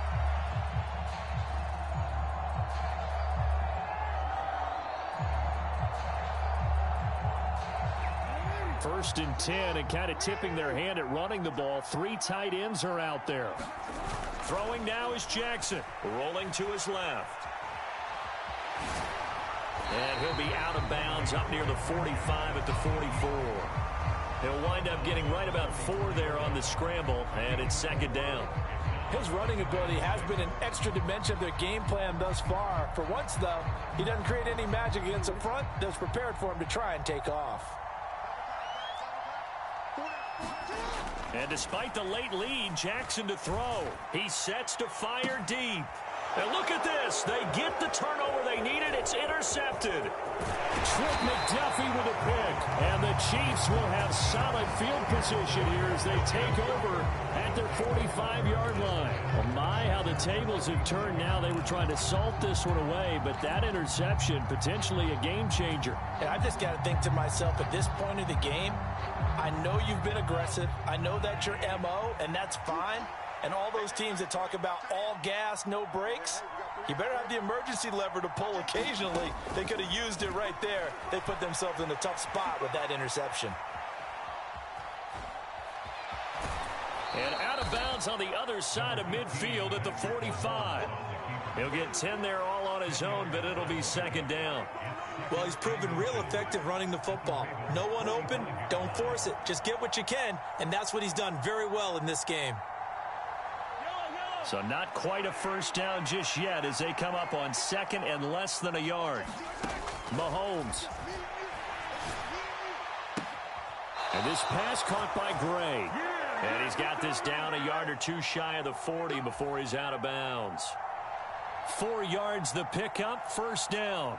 First and 10, and kind of tipping their hand at running the ball. Three tight ends are out there. Throwing now is Jackson, rolling to his left. And he'll be out of bounds up near the 45 at the 44. He'll wind up getting right about 4 there on the scramble, and it's second down. His running ability has been an extra dimension of their game plan thus far. For once, though, he doesn't create any magic against the front that's prepared for him to try and take off. And despite the late lead, Jackson to throw. He sets to fire deep. And look at this. They get the turnover they needed. It's intercepted. Trent McDuffie with a pick. And the Chiefs will have solid field position here as they take over at their 45-yard line. Well, my, how the tables have turned now. They were trying to salt this one away, but that interception, potentially a game changer. And I just got to think to myself, at this point of the game, I know you've been aggressive. I know that's your MO, and that's fine. And all those teams that talk about all gas, no brakes, you better have the emergency lever to pull occasionally. They could have used it right there. They put themselves in a tough spot with that interception. And out of bounds on the other side of midfield at the 45. He'll get 10 there all on his own, but it'll be second down. Well, he's proven real effective running the football. No one open, don't force it. Just get what you can, and that's what he's done very well in this game. So not quite a first down just yet as they come up on second and less than a yard. Mahomes. And this pass caught by Gray. And he's got this down a yard or two shy of the 40 before he's out of bounds. 4 yards the pickup, first down.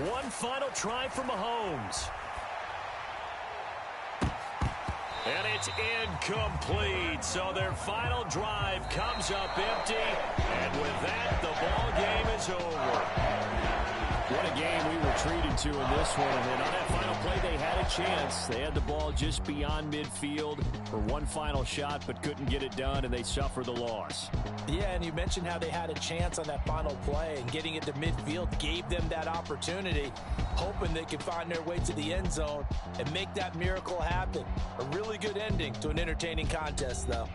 One final try for Mahomes. And it's incomplete. So their final drive comes up empty. And with that, the ball game is over. What a game we were treated to in this one. And on that final play, they had a chance. They had the ball just beyond midfield for one final shot, but couldn't get it done, and they suffer the loss. Yeah, and you mentioned how they had a chance on that final play, and getting it to midfield gave them that opportunity, hoping they could find their way to the end zone and make that miracle happen. A really good ending to an entertaining contest, though.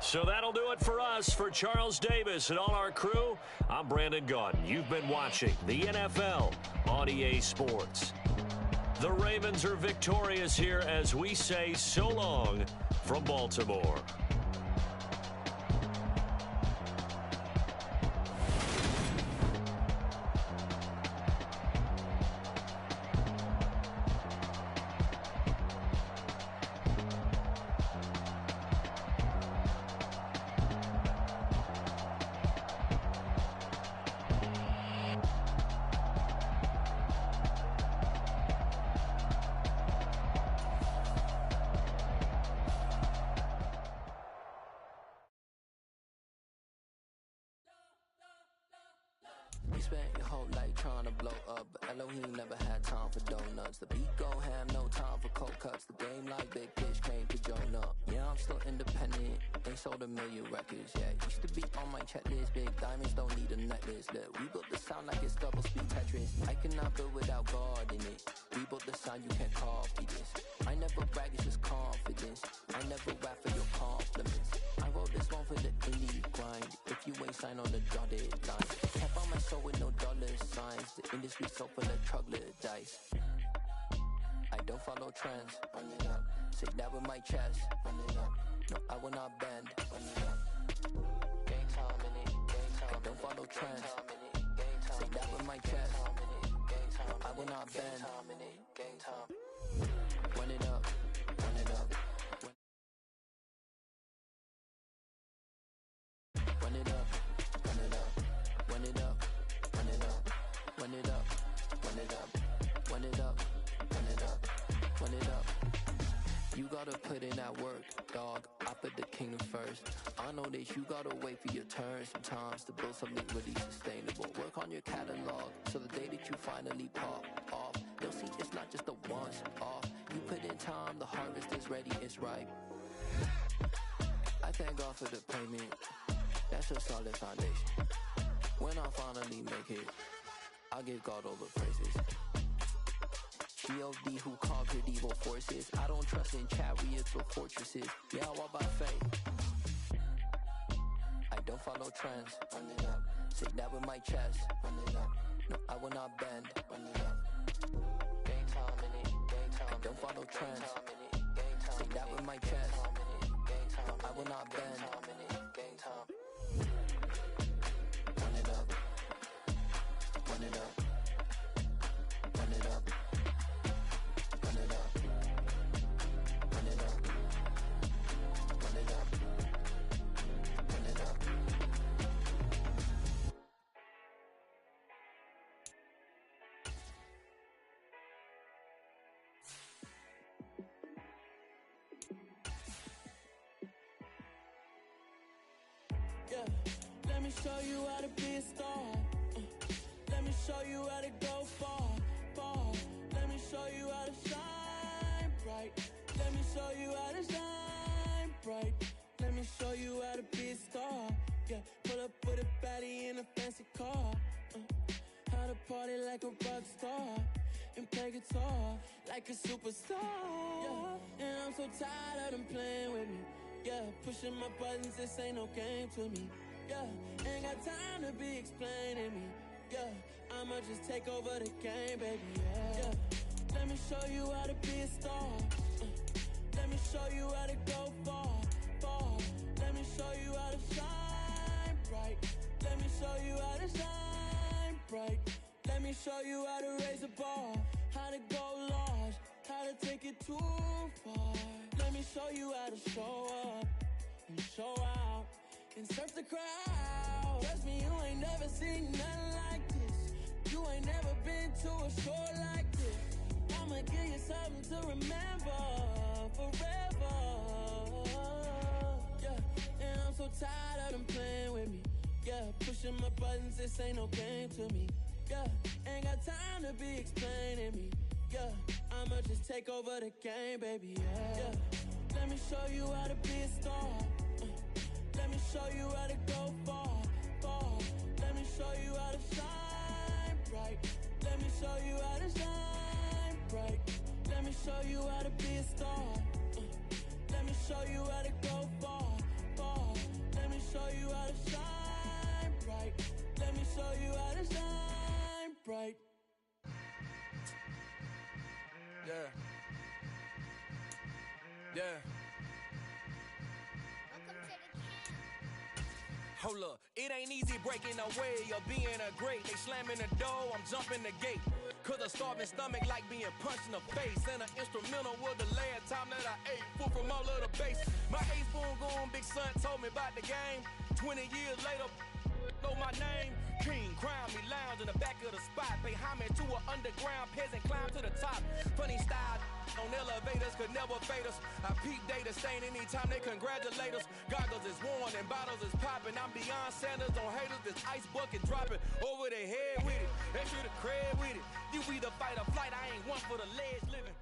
So that'll do it for us. For Charles Davis and all our crew, I'm Brandon Gaudin. You've been watching the NFL on EA Sports. The Ravens are victorious here as we say so long from Baltimore. spent your whole life trying to blow up, but Elohim never had time for donuts. The beat go ham, no time for cold cuts. The game like Big Fish came to Jonah. Yeah, I'm still independent, ain't sold a million records yet. Used to be on my checklist, big diamonds don't need a necklace. Look, we built the sound like it's double speed Tetris. I cannot build without God in it. We built the sound, you can't copy this. I never brag, it's just confidence. I never rap for your compliments. I wrote this one for the indie grind. If you ain't signed on the dotted line, can't find my soul with no dollar signs. The industry so full of troglodytes. I don't follow trends. Run it up. Say that with my chest. Run it up. No, I will not bend. Run it up. Game time in it. Game time. I don't follow trends. Say that with my chest. No, I will not bend. Game time. Run it up. Run it up. Run it up. Run it up. Run it up. Run it up. Run it up. Run it up. Run it up. Run it up. Run it up. You gotta put in that work, dog. I put the kingdom first. I know that you gotta wait for your turn sometimes to build something really sustainable. Work on your catalog, so the day that you finally pop off, they'll see it's not just a once off. You put in time, the harvest is ready, it's ripe. I thank God for the payment. That's a solid foundation. When I finally make it, I'll give God all the praises. G.O.D. who conquered evil forces. I don't trust in chariots or fortresses. Yeah, I walk by faith. I don't follow trends. Run it up. Say that with my chest. Run it up. No, I will not bend. Run it up. Game time in it. Game time. I don't follow trends. Say that with my chest. No, I will not bend. Game time. Run it up. Run it up. Run it up. Run it up. Run it up. Run it up. Run it up. Yeah, let me show you how to be a star. Let me show you how to go far, far. Let me show you how to shine bright. Let me show you how to shine bright. Let me show you how to be a star. Yeah, pull up with a baddie in a fancy car. How to party like a rock star and play guitar like a superstar. Yeah, and I'm so tired of them playing with me. Yeah, pushing my buttons, this ain't no game to me. Yeah, ain't got time to be explaining me. Yeah, I'ma just take over the game, baby. Yeah, let me show you how to be a star. Let me show you how to go far, far. Let me show you how to shine bright. Let me show you how to shine bright. Let me show you how to raise a bar, how to go large, how to take it too far. Let me show you how to show up and show out and surf the crowd. Trust me, you ain't never seen nothing like this. You ain't never been to a show like this. I'ma give you something to remember forever. Yeah, and I'm so tired of them playing with me. Yeah, pushing my buttons, this ain't no game to me. Yeah, ain't got time to be explaining me. Yeah, I'ma just take over the game, baby. Yeah, let me show you how to be a star. Let me show you how to go far, far. Let me show you how to shine bright. Let me show you how to shine bright. Let me show you how to be a star. Let me show you how to go far, far. Let me show you how to shine bright. Let me show you how to shine bright. Yeah. Yeah. Hold up, it ain't easy breaking away or being a great. They slamming the door, I'm jumping the gate. Cause a starving stomach like being punched in the face. And an instrumental was the last time that I ate food from all of the bass. My A-spoon going big son told me about the game. 20 years later, know my name. King, crown me, lounge in the back of the spot. Pay homage to an underground peasant, climb to the top. Funny style, On elevators could never fade us. I peep data stain anytime they congratulate us. Goggles is worn and bottles is popping. I'm beyond Sanders on haters. This ice bucket dropping over their head with it. They should have cred with it. You either fight or flight. I ain't one for the ledge living.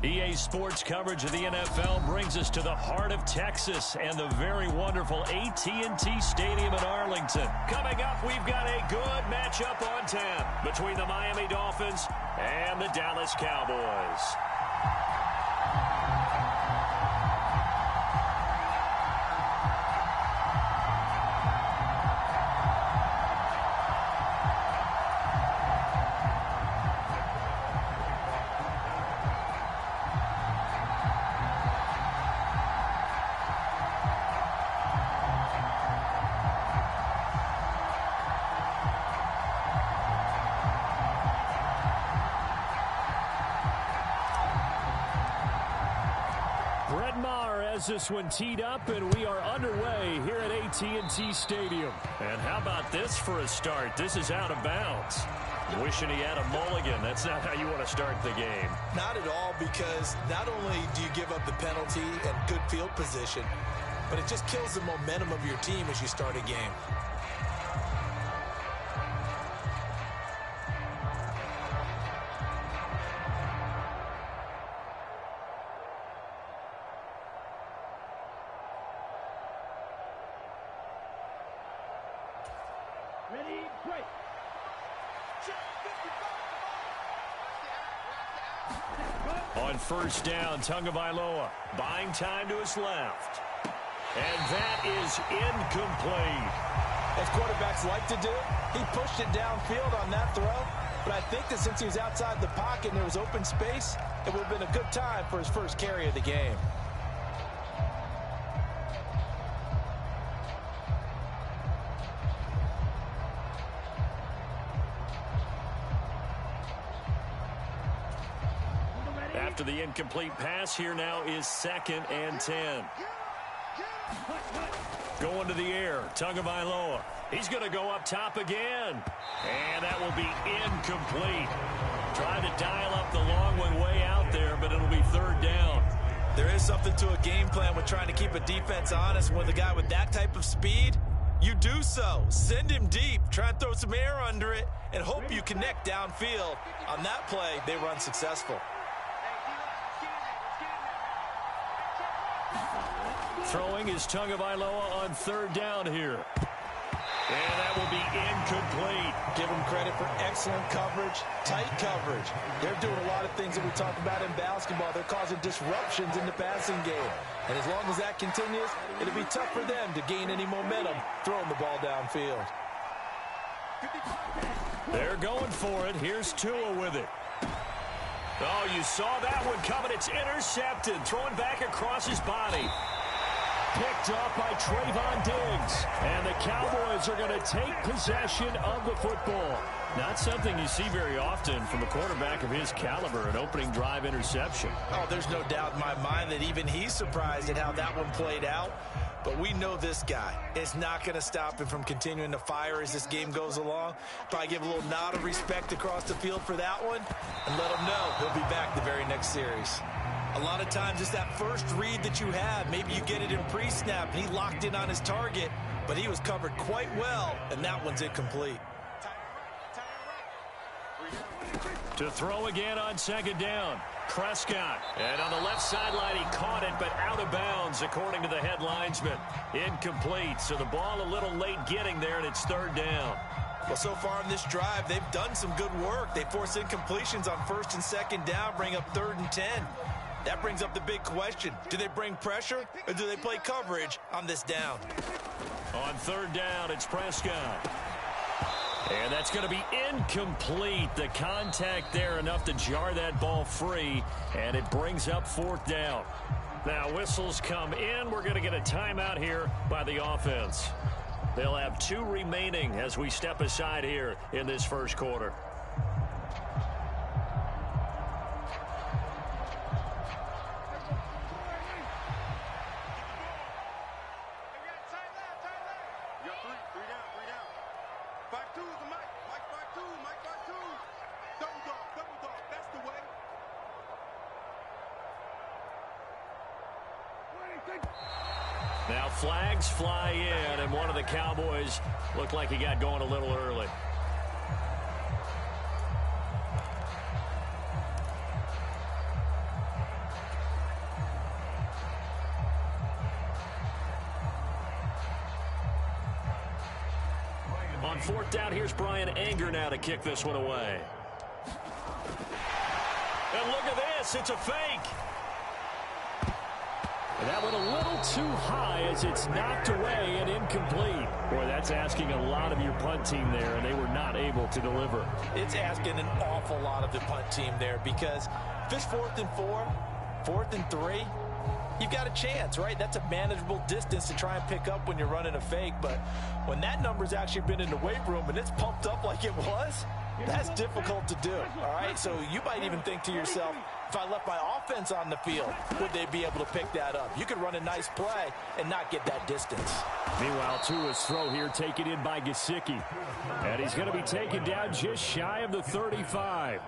EA Sports coverage of the NFL brings us to the heart of Texas and the very wonderful AT&T Stadium in Arlington. Coming up, we've got a good matchup on tap between the Miami Dolphins and the Dallas Cowboys. This one teed up, and we are underway here at AT&T Stadium. And how about this for a start? This is out of bounds. Wishing he had a mulligan. That's not how you want to start the game. Not at all, because not only do you give up the penalty and good field position, but it just kills the momentum of your team as you start a game. Ready, break. On first down, Tagovailoa buying time to his left. And that is incomplete. As quarterbacks like to do, he pushed it downfield on that throw. But I think that since he was outside the pocket and there was open space, it would have been a good time for his first carry of the game. After the incomplete pass, here now is 2nd and 10. Going to the air, Tagovailoa. He's going to go up top again. And that will be incomplete. Trying to dial up the long one way out there, but it'll be 3rd down. There is something to a game plan with trying to keep a defense honest. With a guy with that type of speed, you do so. Send him deep, try and throw some air under it, and hope you connect downfield. On that play, they were unsuccessful. Throwing is Tagovailoa on 3rd down here. And that will be incomplete. Give them credit for excellent coverage, tight coverage. They're doing a lot of things that we talk about in basketball. They're causing disruptions in the passing game. And as long as that continues, it'll be tough for them to gain any momentum throwing the ball downfield. They're going for it. Here's Tua with it. Oh, you saw that one coming. It's intercepted. Throwing back across his body. Picked up by Trayvon Diggs. And the Cowboys are going to take possession of the football. Not something you see very often from a quarterback of his caliber, an opening drive interception. Oh, there's no doubt in my mind that even he's surprised at how that one played out. But we know this guy is not going to stop him from continuing to fire as this game goes along. Probably give a little nod of respect across the field for that one and let him know he'll be back the very next series. A lot of times it's that first read that you have. Maybe you get it in pre-snap and he locked in on his target, but he was covered quite well, and that one's incomplete. To throw again on 2nd down. Prescott. And on the left sideline, he caught it, but out of bounds, according to the head linesman. Incomplete. So the ball a little late getting there, and it's 3rd down. Well, so far in this drive, they've done some good work. They force incompletions on 1st and 2nd down, bring up 3rd and 10. That brings up the big question. Do they bring pressure, or do they play coverage on this down? On 3rd down, it's Prescott. And that's going to be incomplete. The contact there enough to jar that ball free, and it brings up 4th down. Now whistles come in. We're going to get a timeout here by the offense. They'll have 2 remaining as we step aside here in this first quarter. Back two is the Mike. Mike back two. Mike back two. Double dog. Double dog. Now flags fly in, and one of the Cowboys looked like he got going a little early. On fourth down, here's Brian Anger now to kick this one away. And look at this, it's a fake. And that went a little too high as it's knocked away and incomplete. Boy, that's asking a lot of your punt team there, and they were not able to deliver. It's asking an awful lot of the punt team there because if it's 4th and 4, 4th and 3, you've got a chance, right? That's a manageable distance to try and pick up when you're running a fake. But when that number's actually been in the weight room and it's pumped up like it was, that's difficult to do, all right? So you might even think to yourself, if I left my offense on the field, would they be able to pick that up? You could run a nice play and not get that distance. Meanwhile, Tua's throw here taken in by Gesicki. And he's going to be taken down just shy of the 35.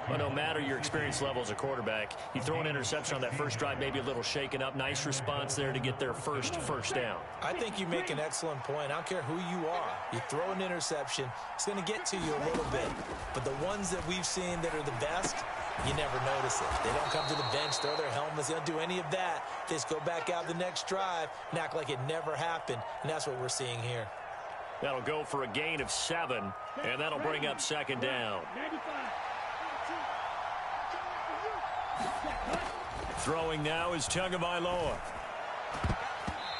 Well, no matter your experience level as a quarterback, you throw an interception on that first drive, maybe a little shaken up. Nice response there to get their first down. I think you make an excellent point. I don't care who you are. You throw an interception, it's going to get to you a little bit. But the ones that we've seen that are the best, you never notice it. They don't come to the bench, throw their helmets. They don't do any of that. They just go back out the next drive and act like it never happened. And that's what we're seeing here. That'll go for a gain of 7, and that'll bring up 2nd down. Throwing now is Tagovailoa.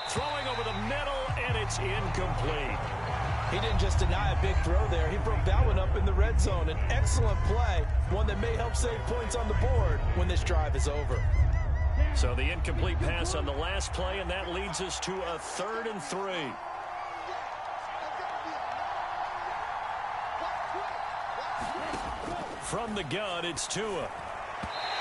Throwing over the middle, and it's incomplete. He didn't just deny a big throw there. He broke that one up in the red zone. An excellent play, one that may help save points on the board when this drive is over. So the incomplete pass on the last play, and that leads us to a 3rd and 3. From the gun, it's Tua.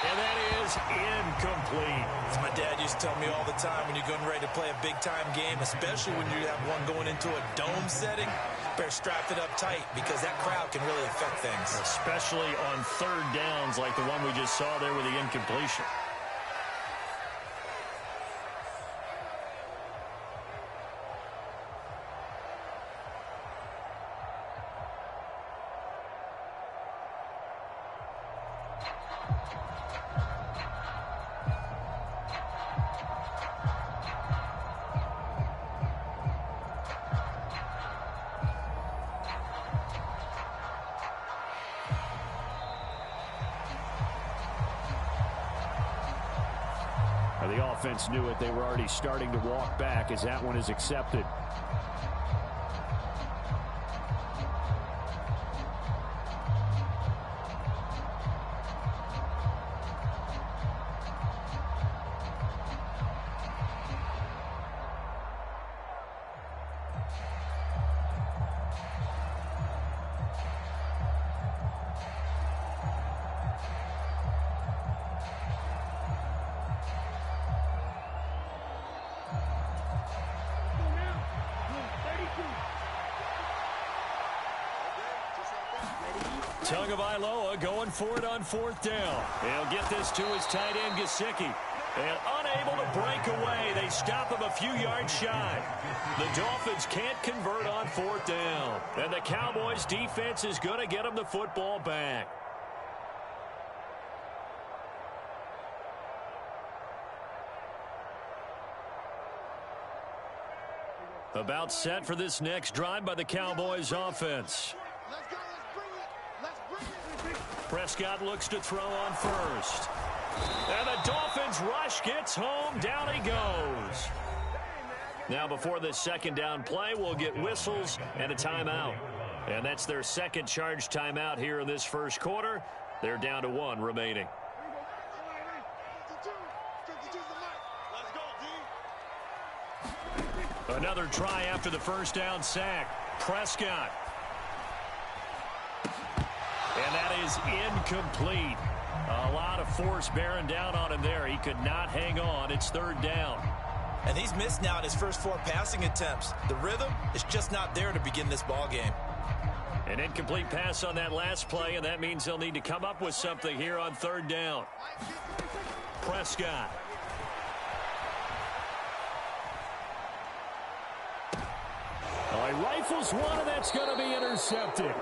And that is incomplete. As my dad used to tell me all the time, when you're getting ready to play a big-time game, especially when you have one going into a dome setting, better strap it up tight because that crowd can really affect things. Especially on 3rd downs like the one we just saw there with the incompletion. The offense knew it. They were already starting to walk back as that one is accepted. Tagovailoa going for it on 4th down. He'll get this to his tight end, Gesicki. And unable to break away, they stop him a few yards shy. The Dolphins can't convert on 4th down. And the Cowboys' defense is going to get them the football back. About set for this next drive by the Cowboys offense. Prescott looks to throw on 1st. And the Dolphins rush, gets home, down he goes. Now before this 2nd down play, we'll get whistles and a timeout. And that's their 2nd charge timeout here in this 1st quarter. They're down to 1 remaining. Another try after the 1st down sack. Prescott. And that is incomplete. A lot of force bearing down on him there. He could not hang on. It's 3rd down. And he's missed now in his first 4 passing attempts. The rhythm is just not there to begin this ball game. An incomplete pass on that last play, and that means they'll need to come up with something here on 3rd down. Prescott. Rifles one, and that's going to be intercepted.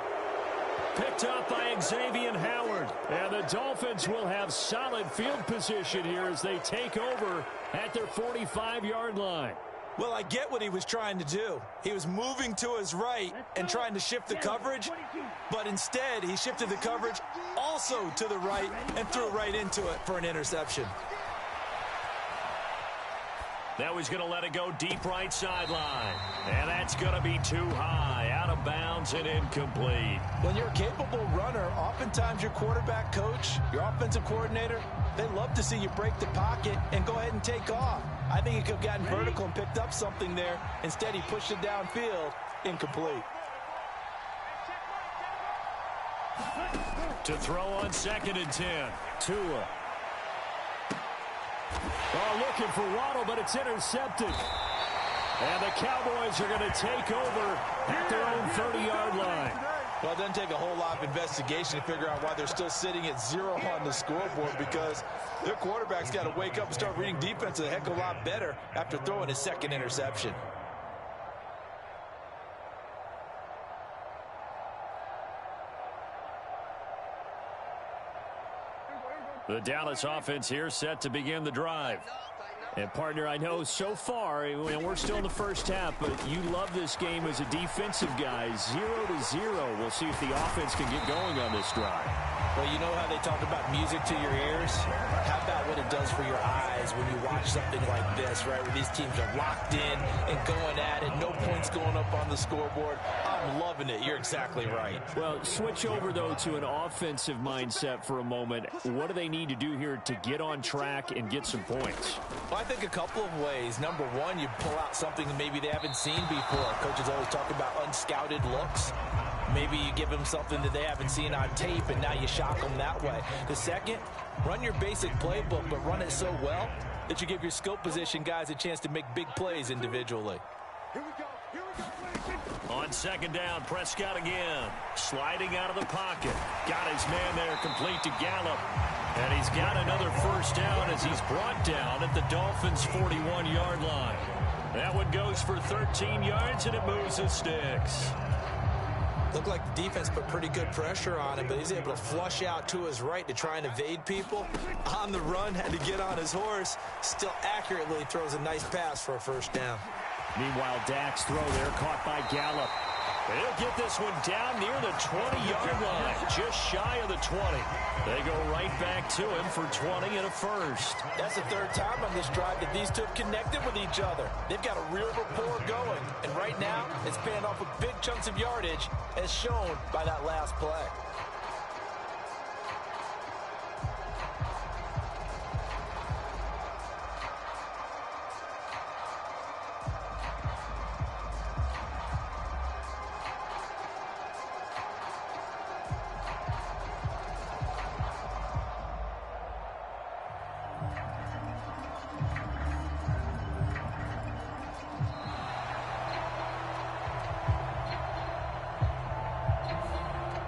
Picked up by Xavier Howard. And the Dolphins will have solid field position here as they take over at their 45-yard line. Well, I get what he was trying to do. He was moving to his right and trying to shift the coverage, but instead he shifted the coverage also to the right and threw right into it for an interception. Now he's going to let it go deep right sideline. And that's going to be too high, out of bounds and incomplete. When you're a capable runner, oftentimes your quarterback coach, your offensive coordinator, they love to see you break the pocket and go ahead and take off. I think he could have gotten vertical and picked up something there. Instead, he pushed it downfield, incomplete. To throw on 2nd and 10. Tua. Oh, looking for Waddle, but it's intercepted. And the Cowboys are going to take over at their own 30-yard line. Well, it doesn't take a whole lot of investigation to figure out why they're still sitting at 0 on the scoreboard, because their quarterback's got to wake up and start reading defense a heck of a lot better after throwing his 2nd interception. The Dallas offense here set to begin the drive. And, partner, I know so far, and we're still in the first half, but you love this game as a defensive guy. 0-0. We'll see if the offense can get going on this drive. Well, you know how they talk about music to your ears? How about what it does for your eyes when you watch something like this, right, where these teams are locked in and going at it, no points going up on the scoreboard? I'm loving it. You're exactly right. Well, switch over, though, to an offensive mindset for a moment. What do they need to do here to get on track and get some points? Well, I think a couple of ways. Number one, you pull out something that maybe they haven't seen before. Coaches always talk about unscouted looks. Maybe you give them something that they haven't seen on tape, and now you shock them that way. The second, run your basic playbook, but run it so well that you give your skill position guys a chance to make big plays individually. Here we go. Here we go. On 2nd down, Prescott again. Sliding out of the pocket. Got his man there, complete to Gallup. And he's got another 1st down as he's brought down at the Dolphins' 41-yard line. That one goes for 13 yards, and it moves the sticks. Looked like the defense put pretty good pressure on him, but he's able to flush out to his right to try and evade people. On the run, had to get on his horse. Still accurately throws a nice pass for a 1st down. Meanwhile, Dak's throw there caught by Gallup. They'll get this one down near the 20-yard line, just shy of the 20. They go right back to him for 20 and a 1st. That's the 3rd time on this drive that these two have connected with each other. They've got a real rapport going, and right now it's paying off with big chunks of yardage, as shown by that last play.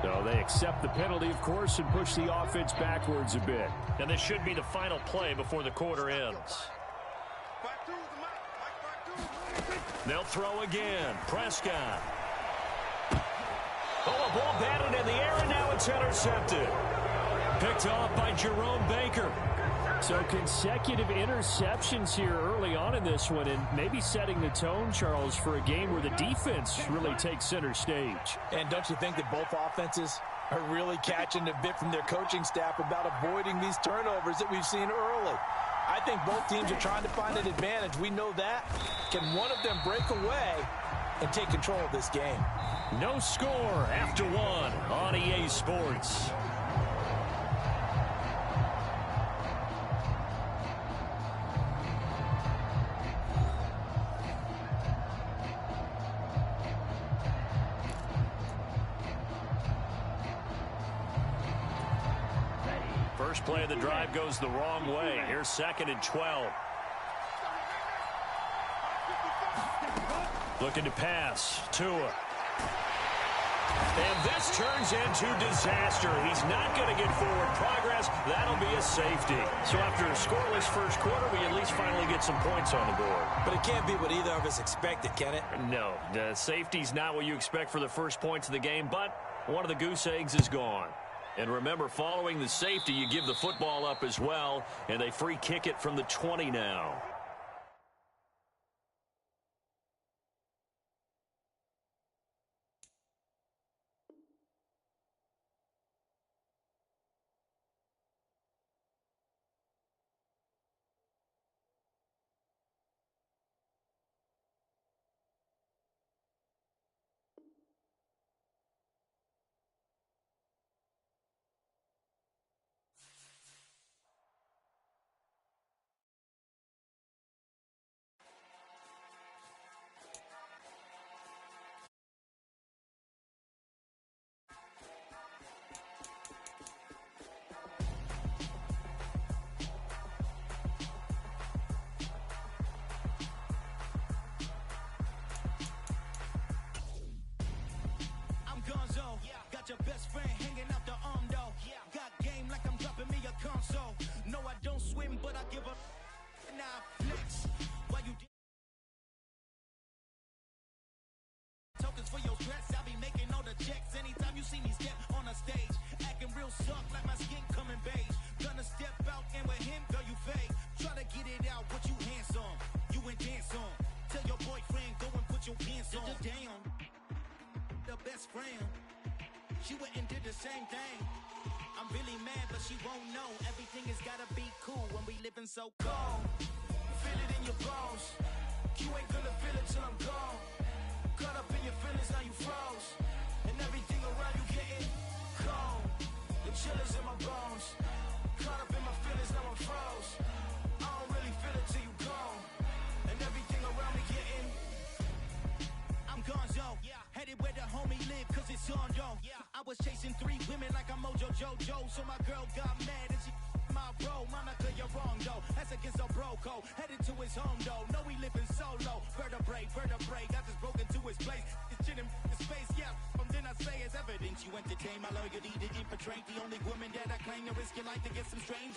So they accept the penalty, of course, and push the offense backwards a bit. And this should be the final play before the quarter ends. They'll throw again. Prescott. Oh, a ball batted in the air, and now it's intercepted. Picked off by Jerome Baker. So consecutive interceptions here early on in this one, and maybe setting the tone, Charles, for a game where the defense really takes center stage. And don't you think that both offenses are really catching a bit from their coaching staff about avoiding these turnovers that we've seen early? I think both teams are trying to find an advantage. We know that. Can one of them break away and take control of this game? No score after one on EA Sports. First play of the drive goes the wrong way. Here's 2nd and 12. Looking to pass. Tua. And this turns into disaster. He's not going to get forward progress. That'll be a safety. So after a scoreless first quarter, we at least finally get some points on the board. But it can't be what either of us expected, can it? No, the safety's not what you expect for the first points of the game, but one of the goose eggs is gone. And remember, following the safety, you give the football up as well, and they free kick it from the 20 now. Got your best friend hanging out the arm though. Got game like I'm dropping me a console. No, I don't swim, but I give up. Now flex. Why you tokens for your stress? I be making all the checks anytime you see me step on a stage. Acting real soft like my skin coming beige. Gonna step out and with him, girl, you fake. Try to get it out, what you handsome. You and dance on. Tell your boyfriend, go and put your pants on. Damn. The best friend. She went and did the same thing. I'm really mad, but she won't know. Everything has gotta be cool when we living so cold. Feel it in your bones. You ain't gonna feel it till I'm gone. Caught up in your feelings, now you froze. And everything around you getting cold. The chill is in my bones. Caught up in my feelings, now I'm froze. I don't really feel it till you gone. And everything around me getting I'm gonzo. Headed where the homie live, cause it's on, yo. I was chasing 3 women like I'm Mojo Jojo. So my girl got mad and she my bro. Monica, you're wrong, though. That's against a bro code. Headed to his home, though. No, we living solo. Vertebrae. I just broke into his place. It's shit in his face, yeah. Then I say it's evidence. You entertain my loyalty to infiltrate. The only woman that I claim to risk your life to get some strange.